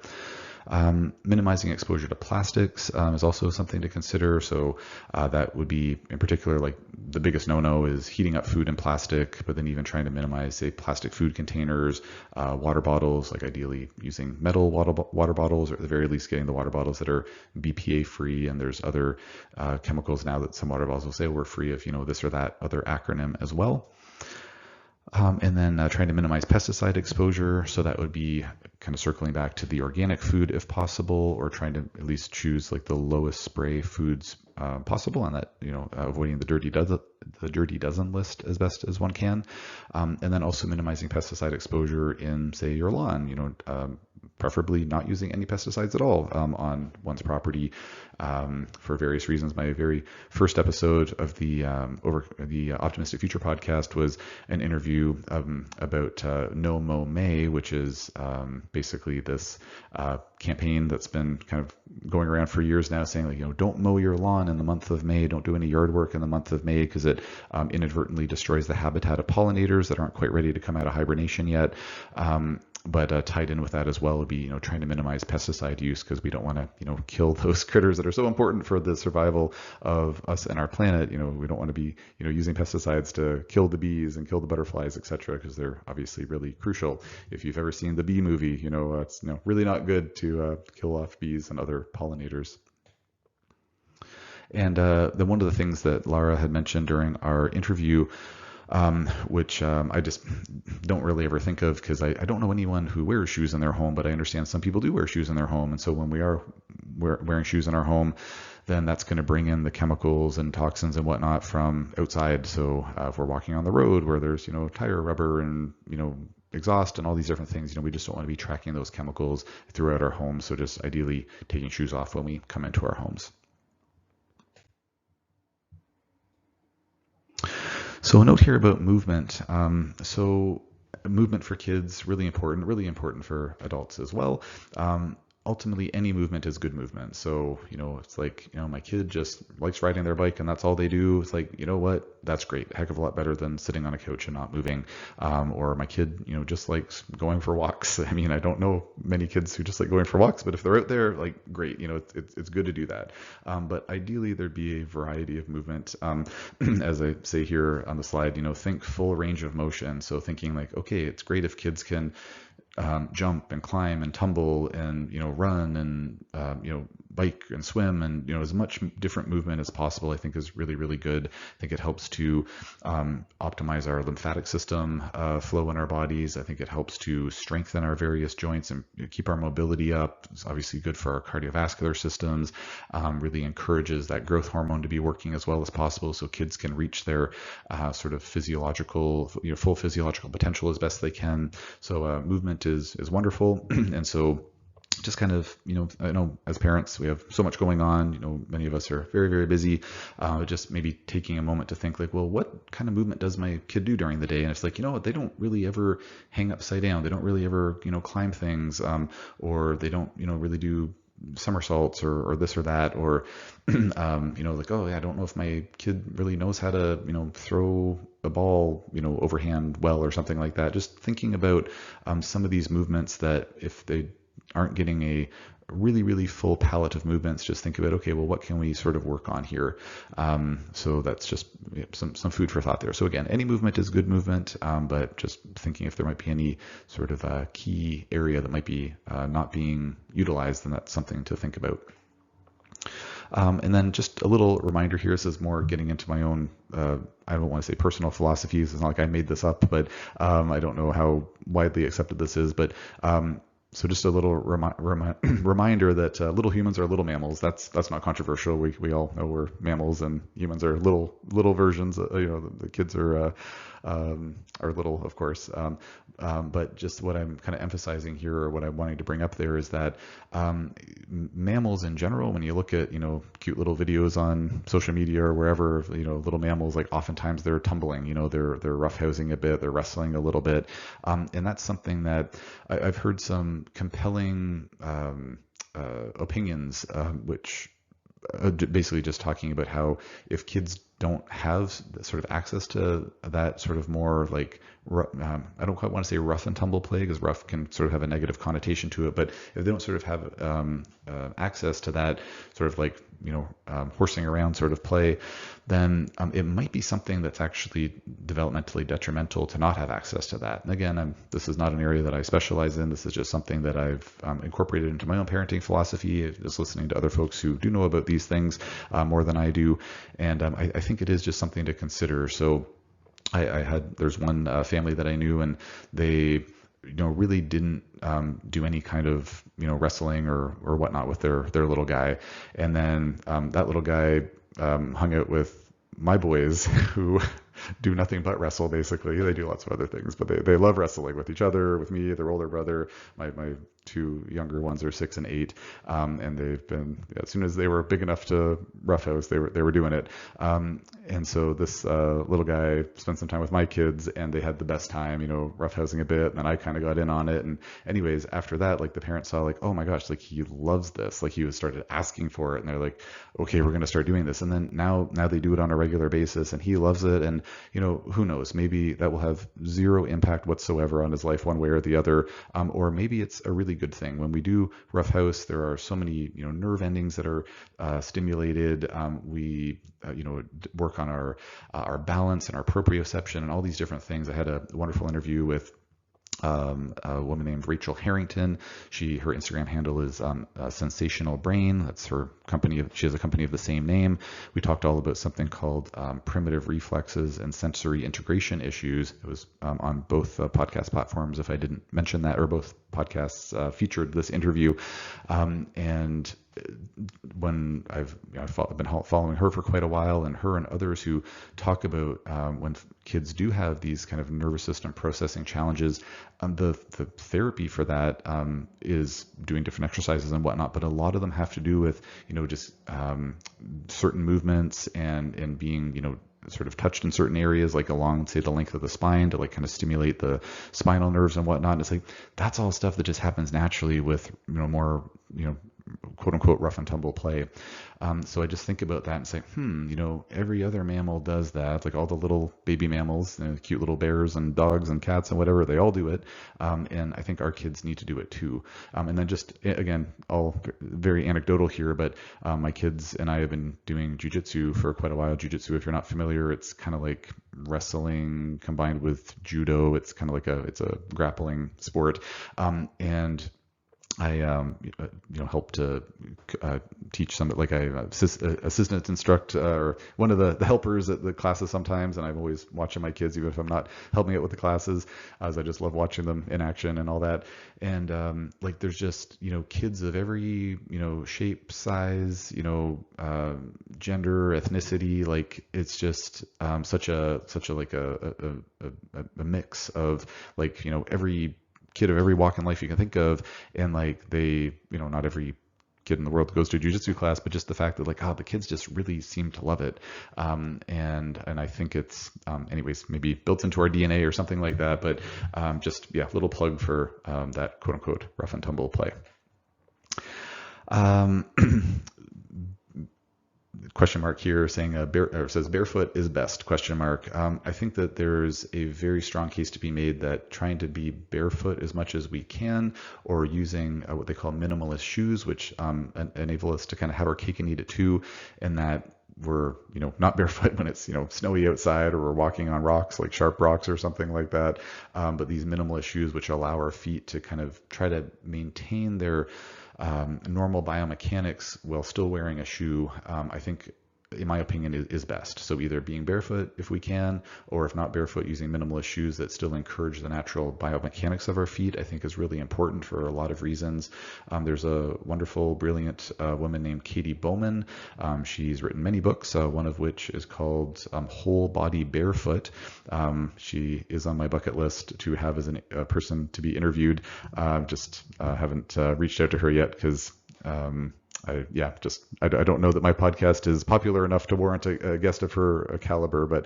Minimizing exposure to plastics is also something to consider. So that would be, in particular, like the biggest no-no is heating up food in plastic, but then even trying to minimize, say, plastic food containers, water bottles, like ideally using metal water bottles, or at the very least getting the water bottles that are BPA free. And there's other chemicals now that some water bottles will say we're free of, this or that other acronym as well. And then trying to minimize pesticide exposure. So that would be kind of circling back to the organic food if possible, or trying to at least choose like the lowest spray foods possible, and that, avoiding the dirty dozen list as best as one can. And then also minimizing pesticide exposure in, say, your lawn, preferably not using any pesticides at all on one's property for various reasons. My very first episode of the Optimistic Future podcast was an interview about No Mow May, which is basically this campaign that's been kind of going around for years now, saying, like, don't mow your lawn in the month of May, don't do any yard work in the month of May, because it inadvertently destroys the habitat of pollinators that aren't quite ready to come out of hibernation yet. But tied in with that as well would be, trying to minimize pesticide use, because we don't want to, kill those critters that are so important for the survival of us and our planet. We don't want to be, using pesticides to kill the bees and kill the butterflies, etc., because they're obviously really crucial. If you've ever seen the bee movie, it's really not good to kill off bees and other pollinators. And then one of the things that Lara had mentioned during our interview, which I just don't really ever think of, because I don't know anyone who wears shoes in their home, but I understand some people do wear shoes in their home. And so when we are wearing shoes in our home, then that's going to bring in the chemicals and toxins and whatnot from outside. So if we're walking on the road where there's, tire rubber and, exhaust and all these different things, we just don't want to be tracking those chemicals throughout our homes. So just ideally taking shoes off when we come into our homes. So a note here about movement. So movement for kids, really important for adults as well. ultimately any movement is good movement. So, it's like, my kid just likes riding their bike and that's all they do. It's like, you know what? That's great. A heck of a lot better than sitting on a couch and not moving. Or my kid, just likes going for walks. I mean, I don't know many kids who just like going for walks, but if they're out there, like, great, it's good to do that. But ideally there'd be a variety of movement. As I say here on the slide, think full range of motion. So thinking like, okay, it's great if kids can jump and climb and tumble and run and bike and swim, and as much different movement as possible, I think is really, really good. I think it helps to optimize our lymphatic system flow in our bodies. I think it helps to strengthen our various joints and keep our mobility up. It's obviously good for our cardiovascular systems. Really encourages that growth hormone to be working as well as possible, so kids can reach their sort of physiological, full physiological potential as best they can. So movement is wonderful, and so just kind of, I know as parents, we have so much going on, many of us are very, very busy, just maybe taking a moment to think like, well, what kind of movement does my kid do during the day? And it's like, they don't really ever hang upside down. They don't really ever, climb things, or they don't, really do somersaults or this or that, or, like, oh yeah, I don't know if my kid really knows how to, throw a ball, overhand well or something like that. Just thinking about some of these movements that if they aren't getting a really, really full palette of movements, just think about, okay, well, what can we sort of work on here? So that's just some food for thought there. So again, any movement is good movement, but just thinking if there might be any sort of a key area that might be not being utilized, then that's something to think about. And then just a little reminder here, this is more getting into my own, I don't want to say personal philosophies. It's not like I made this up, but I don't know how widely accepted this is, but so just a little reminder that little humans are little mammals. That's not controversial. We all know we're mammals and humans are little versions. The kids are little, of course. But just what I'm kind of emphasizing here, or what I'm wanting to bring up there, is that mammals in general, when you look at cute little videos on social media or wherever, little mammals, like oftentimes they're tumbling, they're roughhousing a bit, they're wrestling a little bit, and that's something that I've heard some compelling opinions, which basically just talking about how if kids don't have sort of access to that sort of more like, I don't quite want to say rough and tumble play, because rough can sort of have a negative connotation to it, but if they don't sort of have access to that sort of like, horsing around sort of play, then it might be something that's actually developmentally detrimental to not have access to that. And again, this is not an area that I specialize in. This is just something that I've incorporated into my own parenting philosophy, just listening to other folks who do know about these things more than I do. And I think it is just something to consider. So there's one family that I knew, and they really didn't do any kind of wrestling or whatnot with their little guy. And then that little guy hung out with my boys who do nothing but wrestle. Basically, they do lots of other things, but they love wrestling with each other, with me, their older brother. My two younger ones are 6 and 8, and they've been, as soon as they were big enough to roughhouse, they were doing it. And so this little guy spent some time with my kids, and they had the best time, roughhousing a bit. And then I kind of got in on it. And anyways, after that, like the parents saw like, oh my gosh, like he loves this. Like he started asking for it, and they're like, okay, we're going to start doing this. And then now they do it on a regular basis, and he loves it. And who knows, maybe that will have zero impact whatsoever on his life one way or the other. Or maybe it's a really good thing. When we do roughhouse, there are so many, nerve endings that are stimulated. We, work on our balance and our proprioception and all these different things. I had a wonderful interview with a woman named Rachel Harrington. Her Instagram handle is Sensational Brain. That's her company. She has a company of the same name. We talked all about something called primitive reflexes and sensory integration issues. It was on both podcast platforms, if I didn't mention that, or both podcasts featured this interview. And when I've been following her for quite a while, and her and others who talk about when kids do have these kind of nervous system processing challenges, the therapy for that is doing different exercises and whatnot, but a lot of them have to do with just certain movements and being sort of touched in certain areas, like along, say, the length of the spine to like kind of stimulate the spinal nerves and whatnot. And it's like, that's all stuff that just happens naturally with, more, quote unquote rough and tumble play. So I just think about that and say, every other mammal does that. Like all the little baby mammals, cute little bears and dogs and cats and whatever, they all do it. And I think our kids need to do it too. And then just, again, all very anecdotal here, but my kids and I have been doing jujitsu for quite a while. Jujitsu, if you're not familiar, it's kind of like wrestling combined with judo. It's kind of like it's a grappling sport. And I, help to teach some, like I assistant instruct or one of the helpers at the classes sometimes, and I'm always watching my kids, even if I'm not helping out with the classes, as I just love watching them in action and all that. And like there's just kids of every shape, size, gender, ethnicity. Like it's just such a like a mix of like every kid of every walk in life you can think of, and like they, not every kid in the world goes to a jiu-jitsu class, but just the fact that like, the kids just really seem to love it. And I think it's, anyways, maybe built into our DNA or something like that, but just, little plug for that quote unquote rough and tumble play. Question mark here saying says barefoot is best, question mark. I think that there's a very strong case to be made that trying to be barefoot as much as we can, or using what they call minimalist shoes, which enable us to kind of have our cake and eat it too, and that we're not barefoot when it's snowy outside, or we're walking on rocks, like sharp rocks or something like that, but these minimalist shoes which allow our feet to kind of try to maintain their normal biomechanics while still wearing a shoe, I think, in my opinion, is best. So either being barefoot if we can, or if not barefoot, using minimalist shoes that still encourage the natural biomechanics of our feet, I think is really important for a lot of reasons. There's a wonderful, brilliant woman named Katie Bowman. She's written many books, one of which is called Whole Body Barefoot. She is on my bucket list to have as a person to be interviewed. Just haven't reached out to her yet because I don't know that my podcast is popular enough to warrant a guest of her caliber, but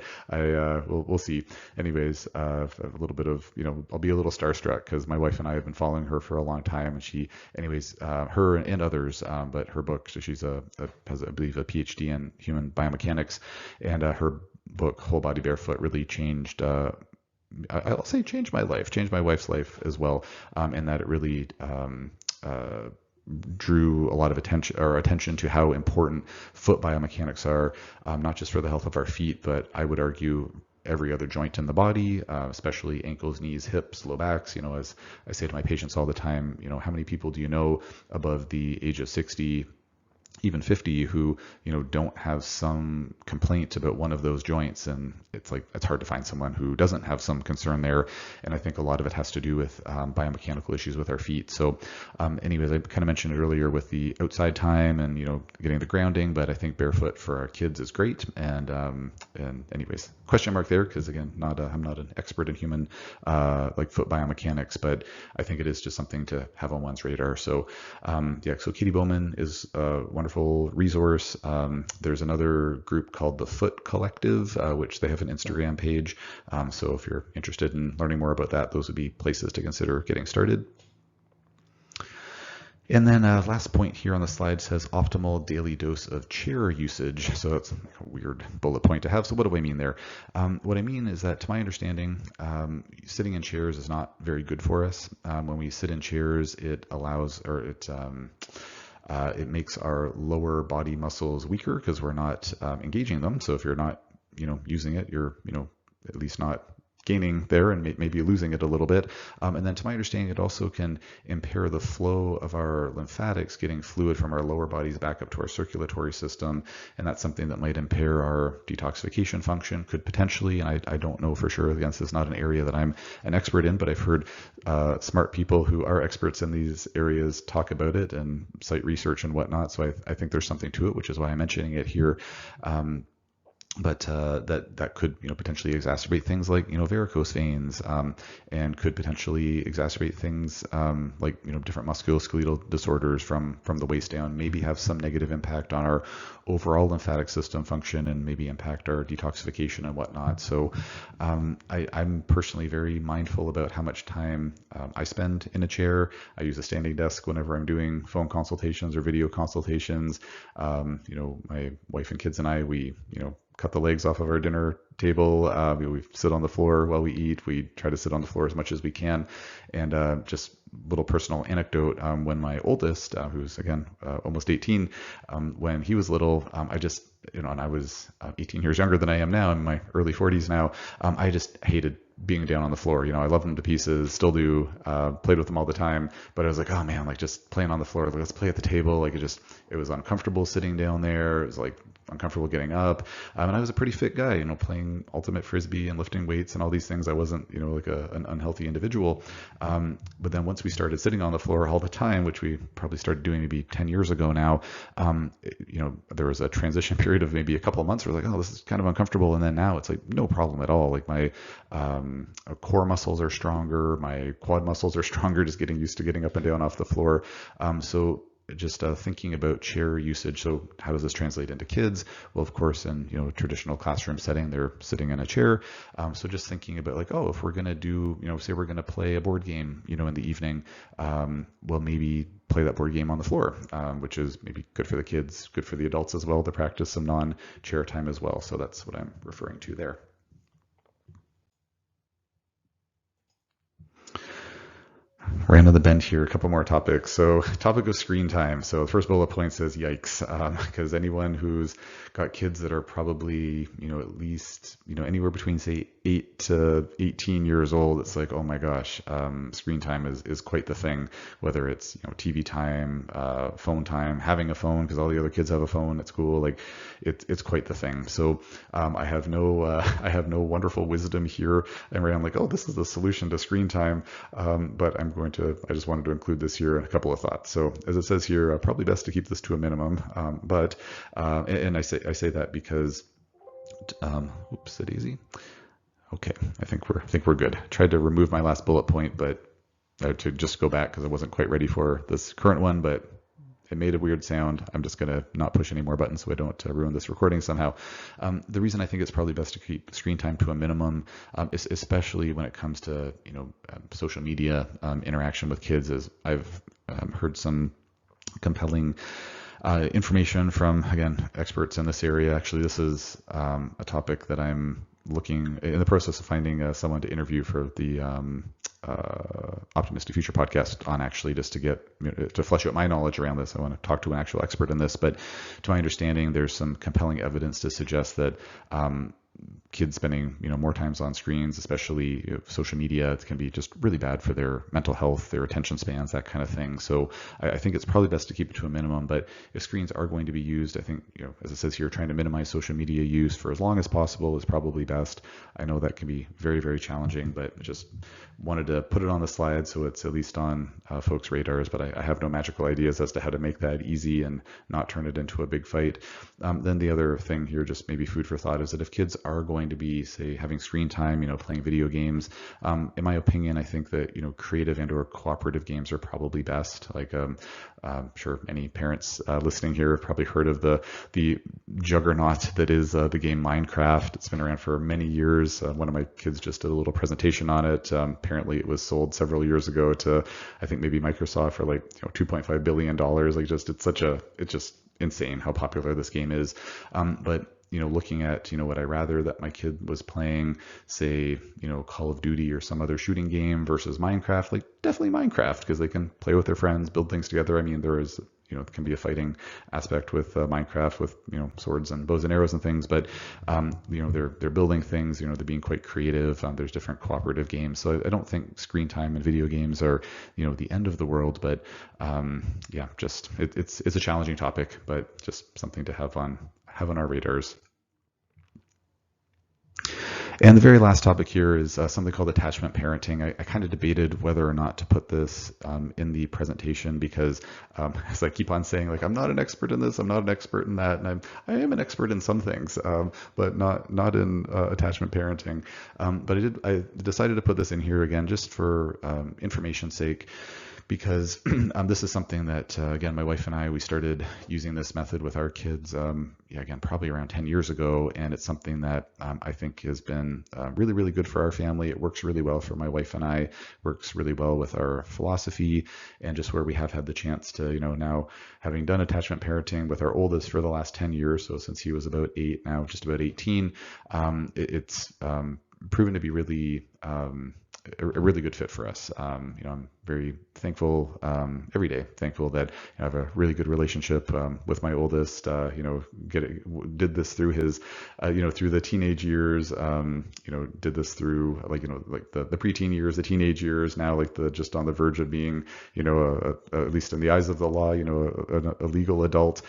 we'll see. Anyways, a little bit of, I'll be a little starstruck because my wife and I have been following her for a long time, and she, anyways, her and others, but her book, so she's has, I believe, a PhD in human biomechanics, and her book, Whole Body Barefoot, really changed, I'll say changed my life, changed my wife's life as well, in that it really, drew a lot of attention to how important foot biomechanics are, not just for the health of our feet, but I would argue every other joint in the body, especially ankles, knees, hips, low backs. As I say to my patients all the time, how many people do you know above the age of 60, even 50, who don't have some complaint about one of those joints? And it's hard to find someone who doesn't have some concern there. And I think a lot of it has to do with biomechanical issues with our feet. So anyways, I kind of mentioned it earlier with the outside time and getting the grounding, but I think barefoot for our kids is great. And anyways, question mark there, because again, I'm not an expert in human like foot biomechanics, but I think it is just something to have on one's radar. So so Katie Bowman is a wonderful resource. There's another group called the Foot Collective, which they have an Instagram page. So if you're interested in learning more about that, those would be places to consider getting started. And then last point here on the slide says optimal daily dose of chair usage. So it's a weird bullet point to have. So what do I mean there? What I mean is that, to my understanding, sitting in chairs is not very good for us. When we sit in chairs, it allows, or it makes our lower body muscles weaker because we're not engaging them. So if you're not, using it, you're, at least not gaining there and maybe losing it a little bit. And then to my understanding, it also can impair the flow of our lymphatics, getting fluid from our lower bodies back up to our circulatory system. And that's something that might impair our detoxification function, could potentially, and I don't know for sure. Again, this is not an area that I'm an expert in, but I've heard smart people who are experts in these areas talk about it and cite research and whatnot. So I think there's something to it, which is why I'm mentioning it here. but that could potentially exacerbate things like varicose veins, and could potentially exacerbate things like different musculoskeletal disorders from the waist down. Maybe have some negative impact on our overall lymphatic system function, and maybe impact our detoxification and whatnot. So I'm personally very mindful about how much time I spend in a chair. I use a standing desk whenever I'm doing phone consultations or video consultations. My wife and kids and I, we cut the legs off of our dinner table. We sit on the floor while we eat. We try to sit on the floor as much as we can. And just little personal anecdote, when my oldest, who's again almost 18, when he was little, I just, and I was 18 years younger than I am now, in my early 40s now, I just hated being down on the floor. I love them to pieces, still do, played with them all the time, but I was like, oh man, like just playing on the floor, like, let's play at the table. Like it was uncomfortable sitting down there. It was like uncomfortable getting up. And I was a pretty fit guy, playing ultimate frisbee and lifting weights and all these things. I wasn't, like an unhealthy individual. But then once we started sitting on the floor all the time, which we probably started doing maybe 10 years ago now, there was a transition period of maybe a couple of months where like, oh, this is kind of uncomfortable. And then now it's like no problem at all. Like my core muscles are stronger. My quad muscles are stronger, just getting used to getting up and down off the floor. So just thinking about chair usage. So how does this translate into kids? Well, of course, in traditional classroom setting, they're sitting in a chair. So just thinking about like, oh, if we're gonna do, say we're gonna play a board game, in the evening, well, maybe play that board game on the floor, which is maybe good for the kids, good for the adults as well to practice some non-chair time as well. So that's what I'm referring to there. Ran on the bend here, a couple more topics. So topic of screen time. So the first bullet point says yikes, because anyone who's got kids that are probably, at least, anywhere between say 8 to 18 years old, it's like, oh my gosh, screen time is quite the thing, whether it's, TV time, phone time, having a phone, because all the other kids have a phone at school, like it's quite the thing. So I have no wonderful wisdom here. And I'm like, oh, this is the solution to screen time. But I just wanted to include this here in a couple of thoughts. So as it says here, probably best to keep this to a minimum. And I say that because, oops, it easy. Okay, I think we're good. Tried to remove my last bullet point, but to just go back because I wasn't quite ready for this current one, but it made a weird sound. I'm just going to not push any more buttons so I don't ruin this recording somehow. The reason I think it's probably best to keep screen time to a minimum, especially when it comes to social media interaction with kids, is I've heard some compelling information from, again, experts in this area. Actually, this is a topic that I'm looking in the process of finding someone to interview for the Optimistic Future podcast on, actually, just to get to flesh out my knowledge around this. I want to talk to an actual expert in this, but to my understanding, there's some compelling evidence to suggest that kids spending more times on screens, especially social media, it can be just really bad for their mental health, their attention spans, that kind of thing. So I think it's probably best to keep it to a minimum. But if screens are going to be used, I think, as it says here, trying to minimize social media use for as long as possible is probably best. I know that can be very, very challenging, but just wanted to put it on the slide so it's at least on folks' radars. But I have no magical ideas as to how to make that easy and not turn it into a big fight. Then the other thing here, just maybe food for thought, is that if kids are going to be, say, having screen time, playing video games, in my opinion, I think that, creative and or cooperative games are probably best. Like, I'm sure any parents listening here have probably heard of the juggernaut that is the game Minecraft. It's been around for many years. One of my kids just did a little presentation on it. Apparently it was sold several years ago to, I think, maybe Microsoft for like $2.5 billion. Like, it's just insane how popular this game is. But looking at, would I rather that my kid was playing, say, Call of Duty or some other shooting game versus Minecraft? Like, definitely Minecraft, because they can play with their friends, build things together. I mean, there is, it can be a fighting aspect with Minecraft with, swords and bows and arrows and things, but, they're building things, they're being quite creative. There's different cooperative games. So I don't think screen time and video games are, the end of the world, but, yeah, just, it's a challenging topic, but just something to have on our radars. And the very last topic here is something called attachment parenting. I kind of debated whether or not to put this in the presentation because, as I keep on saying, like, I'm not an expert in this, I'm not an expert in that, and I am an expert in some things, but not in attachment parenting. But I decided to put this in here again just for information's sake, because this is something that, again, my wife and we started using this method with our kids, again, probably around 10 years ago. And it's something that I think has been really, really good for our family. It works really well for my wife and I, works really well with our philosophy, and just where we have had the chance to, now having done attachment parenting with our oldest for the last 10 years, so since he was about 8, now just about 18, it's proven to be really a really good fit for us. I'm very thankful every day, thankful that I have a really good relationship with my oldest. Did this through his, through the teenage years. Did this through like the preteen years, the teenage years. Now just on the verge of being, at least in the eyes of the law, a legal adult.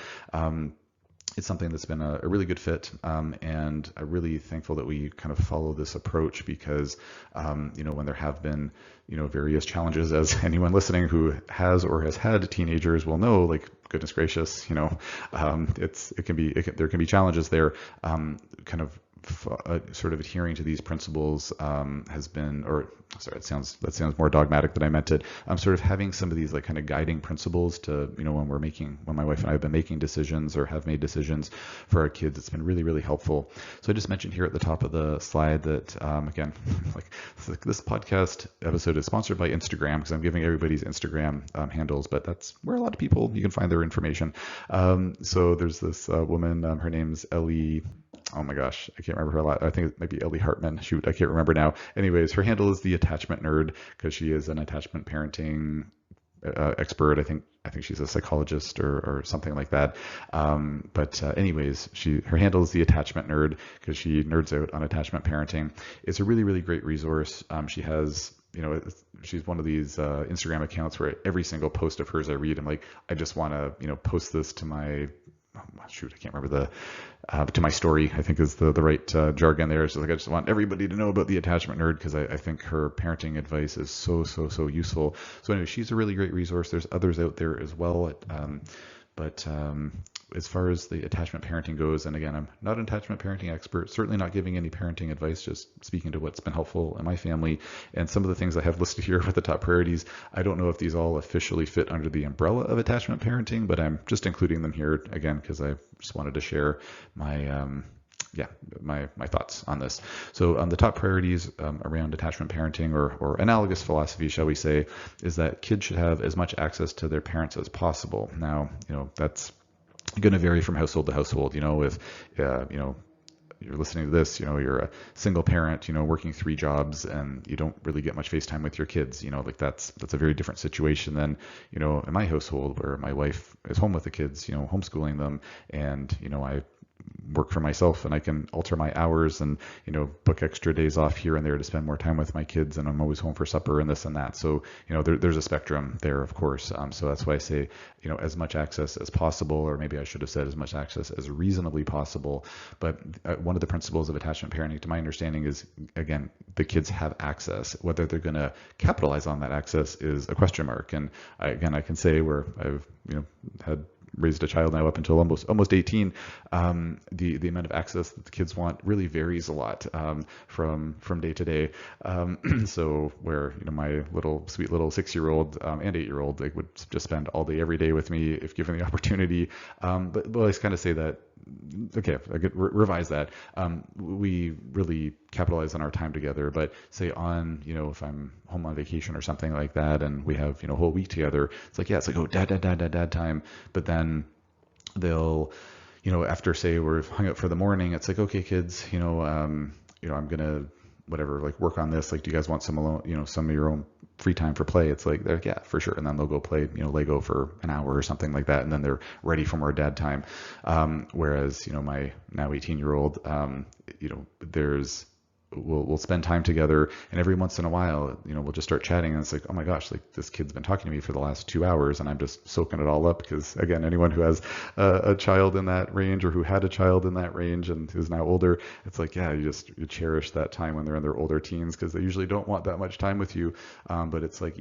It's something that's been a really good fit, and I'm really thankful that we kind of follow this approach because, when there have been, various challenges, as anyone listening who has or has had teenagers will know, like, goodness gracious, there can be challenges there. Sort of adhering to these principles has been, that sounds more dogmatic than I meant it. Sort of having some of these kind of guiding principles to, when my wife and I have been making decisions or have made decisions for our kids, it's been really, really helpful. So I just mentioned here at the top of the slide that, again, this podcast episode is sponsored by Instagram, because I'm giving everybody's Instagram handles, but that's where a lot of people, you can find their information. So there's this woman, her name's Ellie. Oh my gosh, I can't remember her a lot. I think it might be Ellie Hartman. Shoot, I can't remember now. Anyways, her handle is the Attachment Nerd, because she is an attachment parenting expert. I think she's a psychologist or something like that. Anyways, her handle is the Attachment Nerd because she nerds out on attachment parenting. It's a really, really great resource. She has, she's one of these Instagram accounts where every single post of hers I read, I'm like, I just want to, post this to my, I can't remember to my story, I think is the right jargon there. So I just want everybody to know about the Attachment Nerd, because I think her parenting advice is so useful. So anyway, she's a really great resource. There's others out there as well. But as far as the attachment parenting goes, and again, I'm not an attachment parenting expert, certainly not giving any parenting advice, just speaking to what's been helpful in my family. And some of the things I have listed here with the top priorities, I don't know if these all officially fit under the umbrella of attachment parenting, but I'm just including them here again because I just wanted to share my my thoughts on this. So the top priorities around attachment parenting or analogous philosophy, shall we say, is that kids should have as much access to their parents as possible. Now, that's going to vary from household to household. If you're listening to this, you're a single parent, working 3 jobs, and you don't really get much face time with your kids, that's a very different situation than, in my household, where my wife is home with the kids, homeschooling them, and, I work for myself and I can alter my hours and, book extra days off here and there to spend more time with my kids. And I'm always home for supper and this and that. So, there's a spectrum there, of course. So that's why I say, as much access as possible, or maybe I should have said as much access as reasonably possible. But one of the principles of attachment parenting, to my understanding, is, again, the kids have access. Whether they're going to capitalize on that access is a question mark. And I can say where I've, had raised a child now up until almost 18, the amount of access that the kids want really varies a lot from day to day. So where my sweet little 6-year-old and 8-year-old, they would just spend all day every day with me if given the opportunity. But I kind of say that, okay, I could revise that. We really capitalize on our time together, but say on, if I'm home on vacation or something like that, and we have, a whole week together, it's like, oh, dad time. But then they'll, after, say, we're hung out for the morning, it's like, okay, kids, I'm going to, whatever, work on this. Do you guys want some alone, some of your own free time for play? It's like, yeah, for sure. And then they'll go play, Lego for an hour or something like that. And then they're ready for more dad time. Whereas, my now 18-year-old, there's we'll spend time together, and every once in a while, we'll just start chatting, and it's like, oh my gosh, like this kid's been talking to me for the last 2 hours, and I'm just soaking it all up. Because again, anyone who has a child in that range, or who had a child in that range and who's now older, it's like, yeah, you cherish that time when they're in their older teens, because they usually don't want that much time with you. But it's like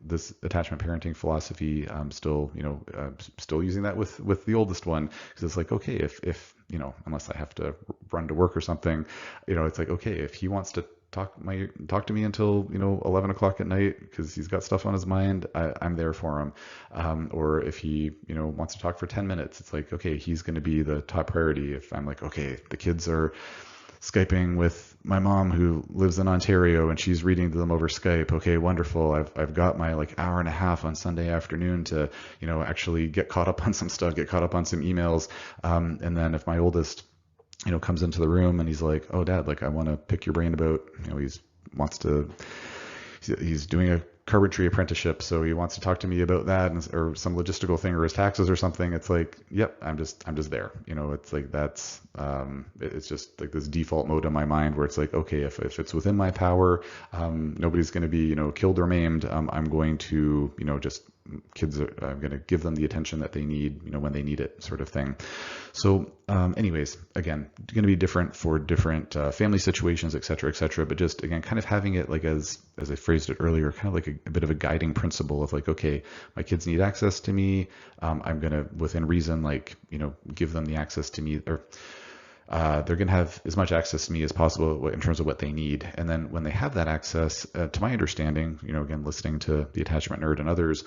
this attachment parenting philosophy, still using that with the oldest one, because it's like, okay, if unless I have to run to work or something, it's like, okay, if he wants to talk to me until 11 o'clock at night because he's got stuff on his mind, I'm there for him. Or if he wants to talk for 10 minutes, it's like, okay, he's going to be the top priority. If I'm like, okay, the kids are Skyping with my mom who lives in Ontario and she's reading to them over Skype. Okay, wonderful. I've got my like hour and a half on Sunday afternoon to, actually get caught up on some stuff, get caught up on some emails. And then if my oldest, comes into the room and he's like, oh, Dad, like I want to pick your brain about, he's doing a carpentry apprenticeship, so he wants to talk to me about that, or some logistical thing, or his taxes or something. It's like, yep, I'm just there. It's like that's it's just like this default mode in my mind where it's like, okay, if it's within my power, nobody's going to be killed or maimed. I'm going to just I'm going to give them the attention that they need when they need it, sort of thing. So anyways, again, going to be different for different family situations, et cetera, but just again, kind of having it like as I phrased it earlier, kind of like a bit of a guiding principle of like, okay, my kids need access to me. I'm going to, within reason, like, give them the access to me, or they're going to have as much access to me as possible in terms of what they need. And then when they have that access, to my understanding, again, listening to the Attachment Nerd and others,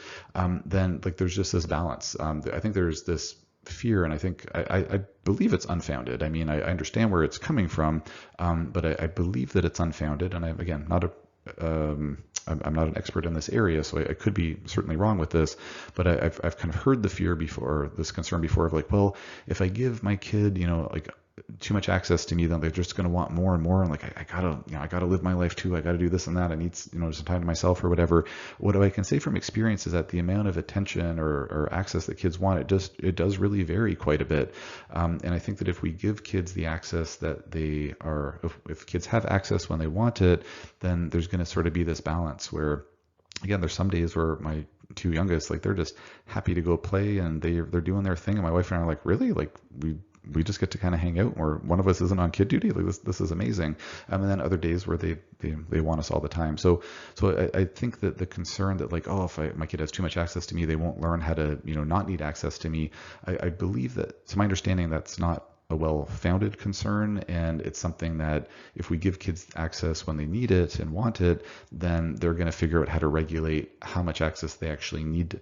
then like there's just this balance. I think there's this fear, and I think I believe it's unfounded. I mean, I understand where it's coming from, but I believe that it's unfounded. And I'm, again, I'm not an expert in this area, so I could be certainly wrong with this, but I've kind of heard the fear before, this concern before, of like, well, if I give my kid, like too much access to me, then they're just going to want more and more. And like, I gotta live my life too. I gotta do this and that. I need, some time to myself or whatever. What I can say from experience is that the amount of attention or access that kids want, it does really vary quite a bit. And I think that if we give kids the access that they are, if kids have access when they want it, then there's going to sort of be this balance where, again, there's some days where my two youngest, like, they're just happy to go play and they're doing their thing. And my wife and I are like, really? Like, we just get to kind of hang out, or one of us isn't on kid duty. Like, this is amazing. And then other days where they want us all the time. So I think that the concern that like, oh, if my kid has too much access to me, they won't learn how to, not need access to me. I believe that, to my understanding, that's not a well-founded concern, and it's something that if we give kids access when they need it and want it, then they're going to figure out how to regulate how much access they actually need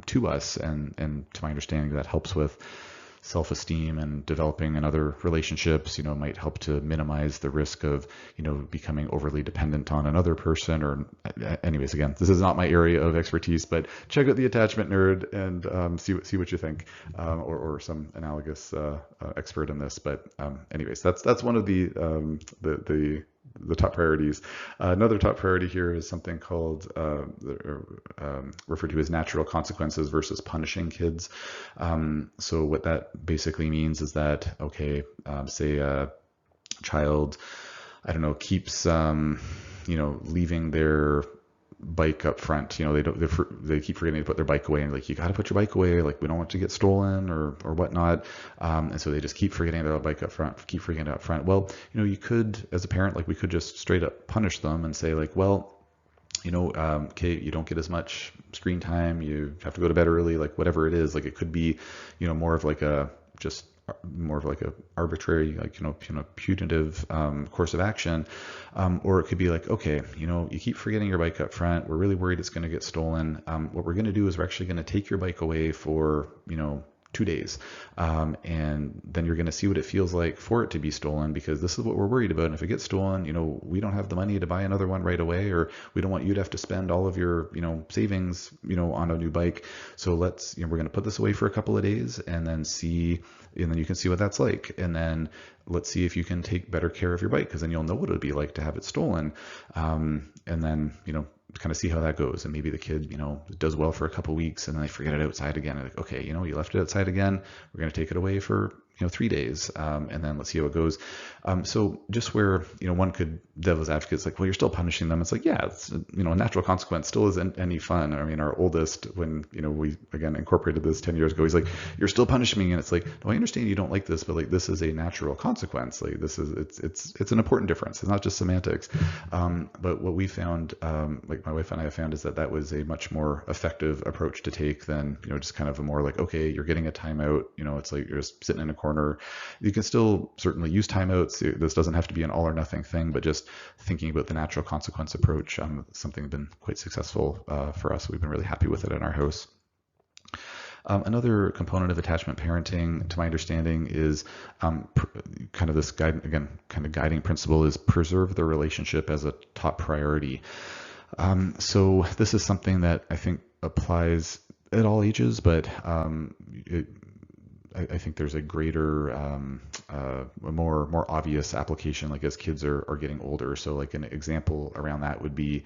to us, and to my understanding, that helps with self-esteem and developing in other relationships, might help to minimize the risk of, becoming overly dependent on another person. Or anyways, again, this is not my area of expertise, but check out the Attachment Nerd and see what you think, or some analogous expert in this. But anyways, that's one of the top priorities. Another top priority here is something called referred to as natural consequences versus punishing kids. So what that basically means is that, okay, say a child, I don't know, keeps leaving their bike up front. They keep forgetting to put their bike away, and like, you got to put your bike away, like we don't want it to get stolen or whatnot. And so they just keep forgetting their bike up front, keep forgetting it up front. Well, you could, as a parent, like, we could just straight up punish them and say like, well, okay, you don't get as much screen time, you have to go to bed early, like whatever it is. Like, it could be, more of like a arbitrary, like, punitive course of action. Or it could be like, okay, you keep forgetting your bike up front. We're really worried it's going to get stolen. What we're going to do is we're actually going to take your bike away for, 2 days. And then you're going to see what it feels like for it to be stolen, because this is what we're worried about. And if it gets stolen, we don't have the money to buy another one right away, or we don't want you to have to spend all of your, savings, on a new bike. So let's, we're going to put this away for a couple of days and then you can see what that's like. And then let's see if you can take better care of your bike, because then you'll know what it would be like to have it stolen. And then, kind of see how that goes. And maybe the kid, does well for a couple of weeks, and then they forget it outside again. And like, okay, you left it outside again. We're going to take it away for, 3 days, and then let's see how it goes. So just where, one could, devil's advocate, it's like, well, you're still punishing them. It's like, yeah, it's, a natural consequence still isn't any fun. I mean, our oldest, when, we, again, incorporated this 10 years ago, he's like, you're still punishing me. And it's like, no, I understand you don't like this, but like, this is a natural consequence. Like it's an important difference. It's not just semantics. But what we found, like my wife and I have found, is that was a much more effective approach to take than, just kind of a more like, okay, you're getting a timeout, it's like you're just sitting in a corner. You can still certainly use timeouts. This doesn't have to be an all or nothing thing, but just thinking about the natural consequence approach, something that's been quite successful for us. We've been really happy with it in our house. Another component of attachment parenting, to my understanding, is kind of this guiding principle is preserve the relationship as a top priority. So this is something that I think applies at all ages, but I think there's a greater, a more obvious application, like as kids are getting older. So like an example around that would be,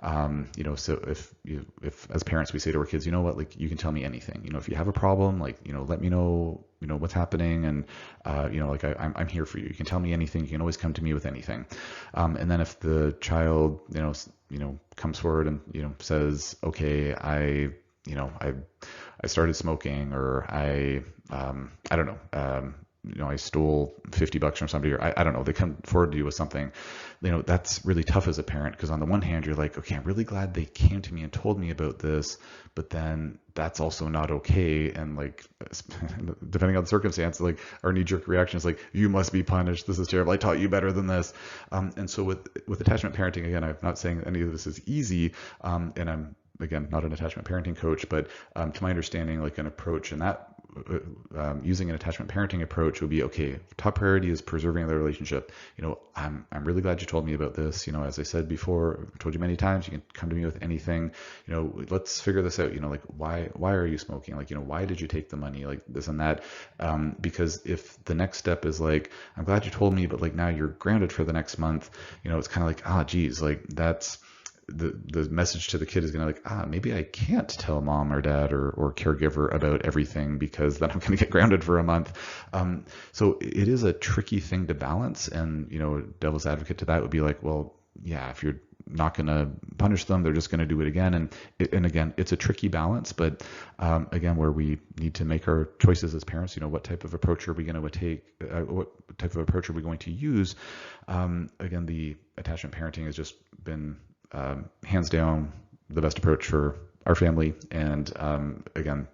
so if as parents we say to our kids, like you can tell me anything. If you have a problem, like let me know, what's happening, and like I'm here for you. You can tell me anything. You can always come to me with anything. And then if the child, comes forward and says, okay, I started smoking, or I don't know, I stole $50 from somebody, or I don't know, they come forward to you with something, that's really tough as a parent, because on the one hand, you're like, okay, I'm really glad they came to me and told me about this, but then that's also not okay. And like, depending on the circumstance, like our knee-jerk reaction is like, you must be punished. This is terrible. I taught you better than this. And so with attachment parenting, again, I'm not saying any of this is easy, and I'm, again, not an attachment parenting coach, but to my understanding, like an approach, and that using an attachment parenting approach would be, okay, top priority is preserving the relationship. I'm really glad you told me about this. As I said before, I've told you many times, you can come to me with anything. Let's figure this out. Like why are you smoking? Like, why did you take the money? Like this and that. Because if the next step is like, I'm glad you told me, but like now you're grounded for the next month, it's kind of like, geez, like that's, the message to the kid is going to like, maybe I can't tell mom or dad or caregiver about everything, because then I'm going to get grounded for a month. So it is a tricky thing to balance. And, devil's advocate to that would be like, well, yeah, if you're not going to punish them, they're just going to do it again. And again, it's a tricky balance, but again, where we need to make our choices as parents, what type of approach are we going to take? What type of approach are we going to use? Again, the attachment parenting has just been hands down the best approach for our family. And again,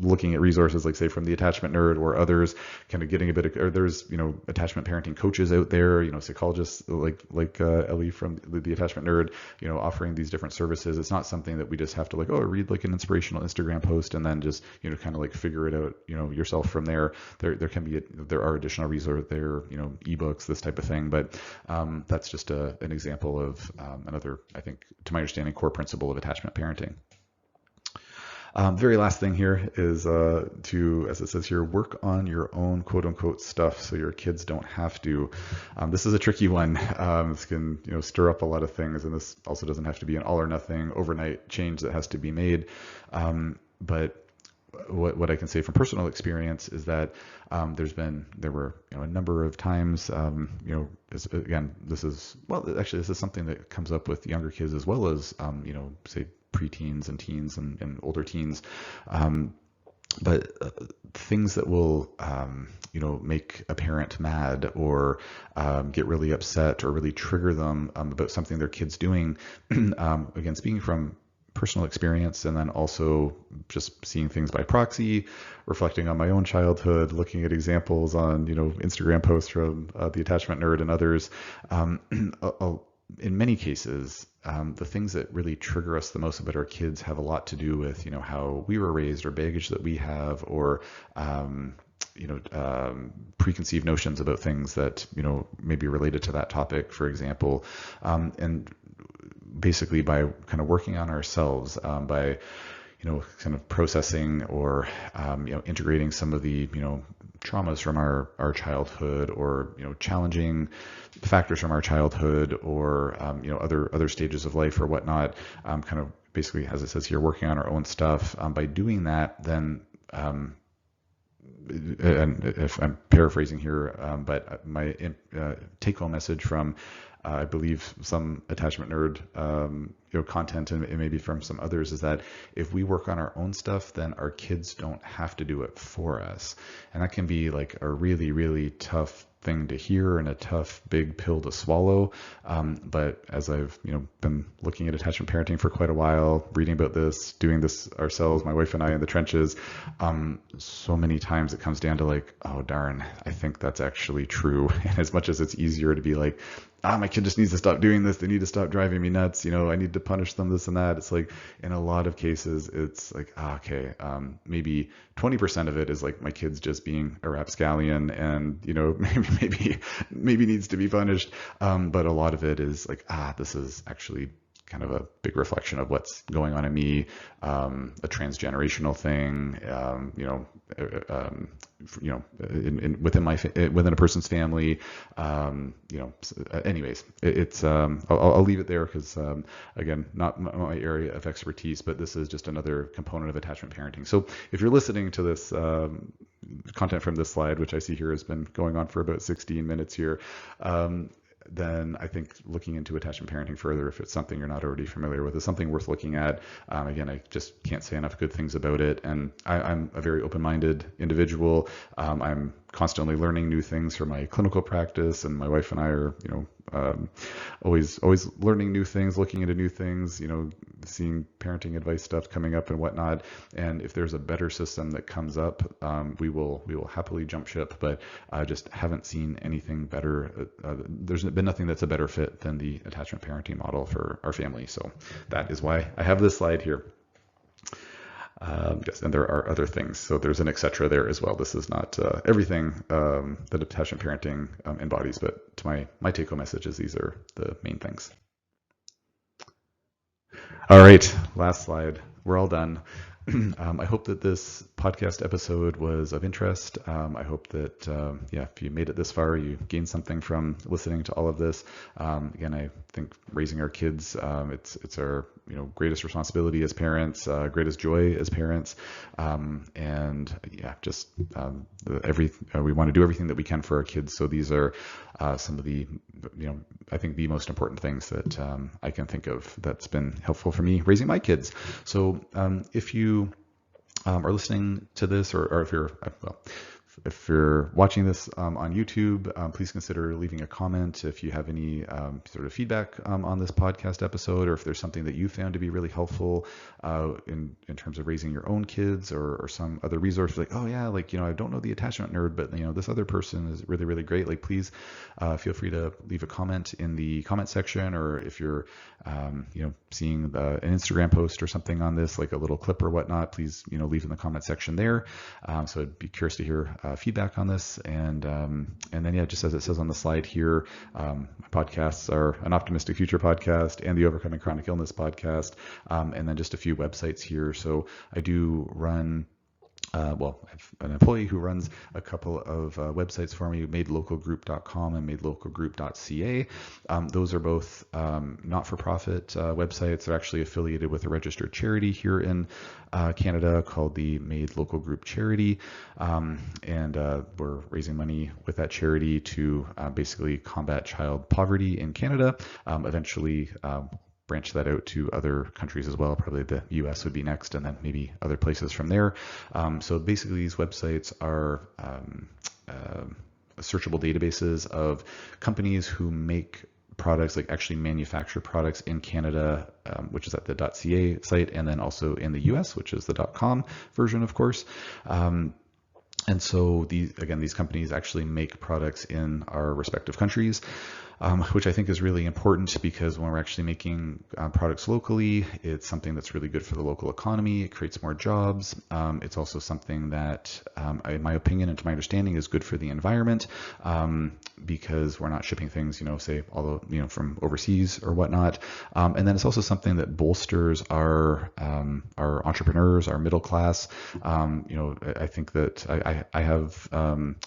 looking at resources like say from the Attachment Nerd or others, kind of getting a bit of, or there's attachment parenting coaches out there, psychologists like Ellie from the Attachment Nerd, offering these different services. It's not something that we just have to like, read like an inspirational Instagram post and then just kind of like figure it out yourself from there. There are additional resources there, ebooks, this type of thing, but that's just an example of another, I think, to my understanding, core principle of attachment parenting. Very last thing here is to, as it says here, work on your own quote unquote stuff so your kids don't have to. This is a tricky one. This can stir up a lot of things, and this also doesn't have to be an all or nothing overnight change that has to be made. But what I can say from personal experience is that there were a number of times, this is something that comes up with younger kids as well as say preteens and teens and older teens, but things that will make a parent mad or get really upset or really trigger them about something their kid's doing. Again, speaking from personal experience, and then also just seeing things by proxy, reflecting on my own childhood, looking at examples on Instagram posts from the Attachment Nerd and others. In many cases, the things that really trigger us the most about our kids have a lot to do with how we were raised, or baggage that we have, or preconceived notions about things that may be related to that topic, for example. And basically by kind of working on ourselves, by kind of processing or integrating some of the traumas from our childhood, or challenging factors from our childhood, or other stages of life or whatnot, kind of basically, as it says here, working on our own stuff. By doing that, then and if I'm paraphrasing here, but my take-home message from I believe some attachment nerd content and maybe from some others is that if we work on our own stuff, then our kids don't have to do it for us, and that can be like a really, really tough thing to hear and a tough big pill to swallow. But as I've been looking at attachment parenting for quite a while, reading about this, doing this ourselves, my wife and I in the trenches, so many times it comes down to like, oh darn, I think that's actually true. And as much as it's easier to be like, my kid just needs to stop doing this, they need to stop driving me nuts, I need to punish them, this and that. It's like in a lot of cases, it's like, okay, maybe 20% of it is like my kid's just being a rapscallion and, maybe needs to be punished. But a lot of it is like, this is actually kind of a big reflection of what's going on in me, a transgenerational thing, within a person's family, anyways, I'll leave it there because, again, not my area of expertise, but this is just another component of attachment parenting. So if you're listening to this content from this slide, which I see here has been going on for about 16 minutes here, then I think looking into attachment parenting further, if it's something you're not already familiar with, is something worth looking at. Again, I just can't say enough good things about it. And I'm a very open-minded individual. I'm constantly learning new things for my clinical practice, and my wife and I are, always learning new things, looking into new things, seeing parenting advice stuff coming up and whatnot. And if there's a better system that comes up, we will happily jump ship. But I just haven't seen anything better. There's been nothing that's a better fit than the attachment parenting model for our family. So that is why I have this slide here. Yes, and there are other things. So there's an etc. there as well. This is not everything that attachment parenting embodies, but to my take-home message is these are the main things. All right, last slide. We're all done. I hope that this podcast episode was of interest. I hope that, if you made it this far, you gained something from listening to all of this. Again, I think raising our kids, it's our greatest responsibility as parents, greatest joy as parents, and we want to do everything that we can for our kids. So these are some of the, I think the most important things that I can think of that's been helpful for me raising my kids. So if you are listening to this, or if you're watching this on YouTube, please consider leaving a comment if you have any sort of feedback on this podcast episode, or if there's something that you found to be really helpful in terms of raising your own kids, or some other resource like, oh yeah, I don't know the attachment nerd, but this other person is really, really great. Please feel free to leave a comment in the comment section, or if you're seeing an Instagram post or something on this, like a little clip or whatnot, please leave in the comment section there. So I'd be curious to hear feedback on this, and then just as it says on the slide here, my podcasts are an Optimistic Future podcast and the Overcoming Chronic Illness podcast, and then just a few websites here. So I do run I have an employee who runs a couple of websites for me, madelocalgroup.com and madelocalgroup.ca. Those are both not-for-profit websites. They're actually affiliated with a registered charity here in Canada called the Made Local Group Charity. And we're raising money with that charity to basically combat child poverty in Canada. Eventually, branch that out to other countries as well. Probably the US would be next, and then maybe other places from there. So basically these websites are searchable databases of companies who make products, like actually manufacture products in Canada, which is at the .ca site, and then also in the US, which is the .com version, of course. And so these companies actually make products in our respective countries, which I think is really important, because when we're actually making products locally, it's something that's really good for the local economy. It creates more jobs. It's also something that, in my opinion and to my understanding, is good for the environment, because we're not shipping things, say, from overseas or whatnot. And then it's also something that bolsters our entrepreneurs, our middle class. I think that I I have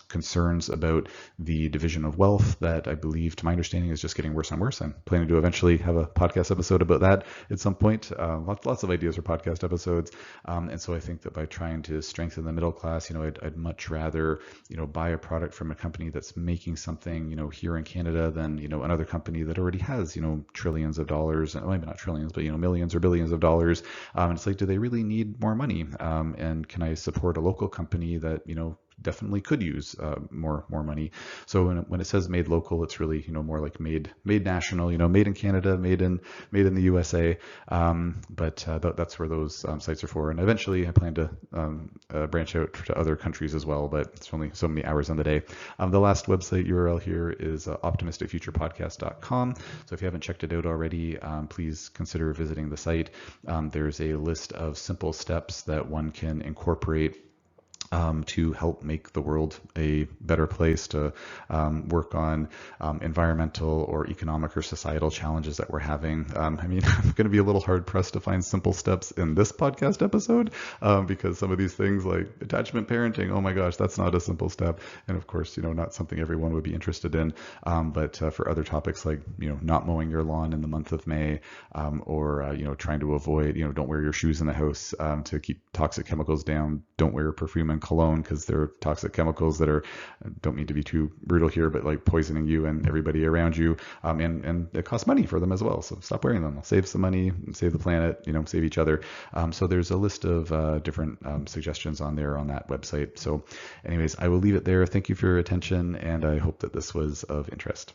concerns about the division of wealth that I believe, to my understanding, is just getting worse and worse. I'm planning to eventually have a podcast episode about that at some point. Lots of ideas for podcast episodes. And so I think that by trying to strengthen the middle class, I'd much rather, buy a product from a company that's making something, here in Canada than, another company that already has, trillions of dollars, maybe not trillions, but, millions or billions of dollars. And it's like, do they really need more money? And can I support a local company that, definitely could use more money? So when it says made local, it's really more like made national, made in Canada, made in the USA. But that's where those sites are for. And eventually I plan to branch out to other countries as well, but it's only so many hours on the day. The last website URL here is optimisticfuturepodcast.com. So if you haven't checked it out already, please consider visiting the site. There's a list of simple steps that one can incorporate to help make the world a better place, to work on environmental or economic or societal challenges that we're having. I'm going to be a little hard pressed to find simple steps in this podcast episode because some of these things like attachment parenting, oh my gosh, that's not a simple step. And of course, not something everyone would be interested in. But for other topics like, not mowing your lawn in the month of May, or, trying to avoid, don't wear your shoes in the house to keep toxic chemicals down. Don't wear perfume and cologne because they're toxic chemicals that don't mean to be too brutal here, but like poisoning you and everybody around you. And it costs money for them as well. So stop wearing them. Save some money, save the planet, save each other. So there's a list of different suggestions on there on that website. So anyways, I will leave it there. Thank you for your attention, and I hope that this was of interest.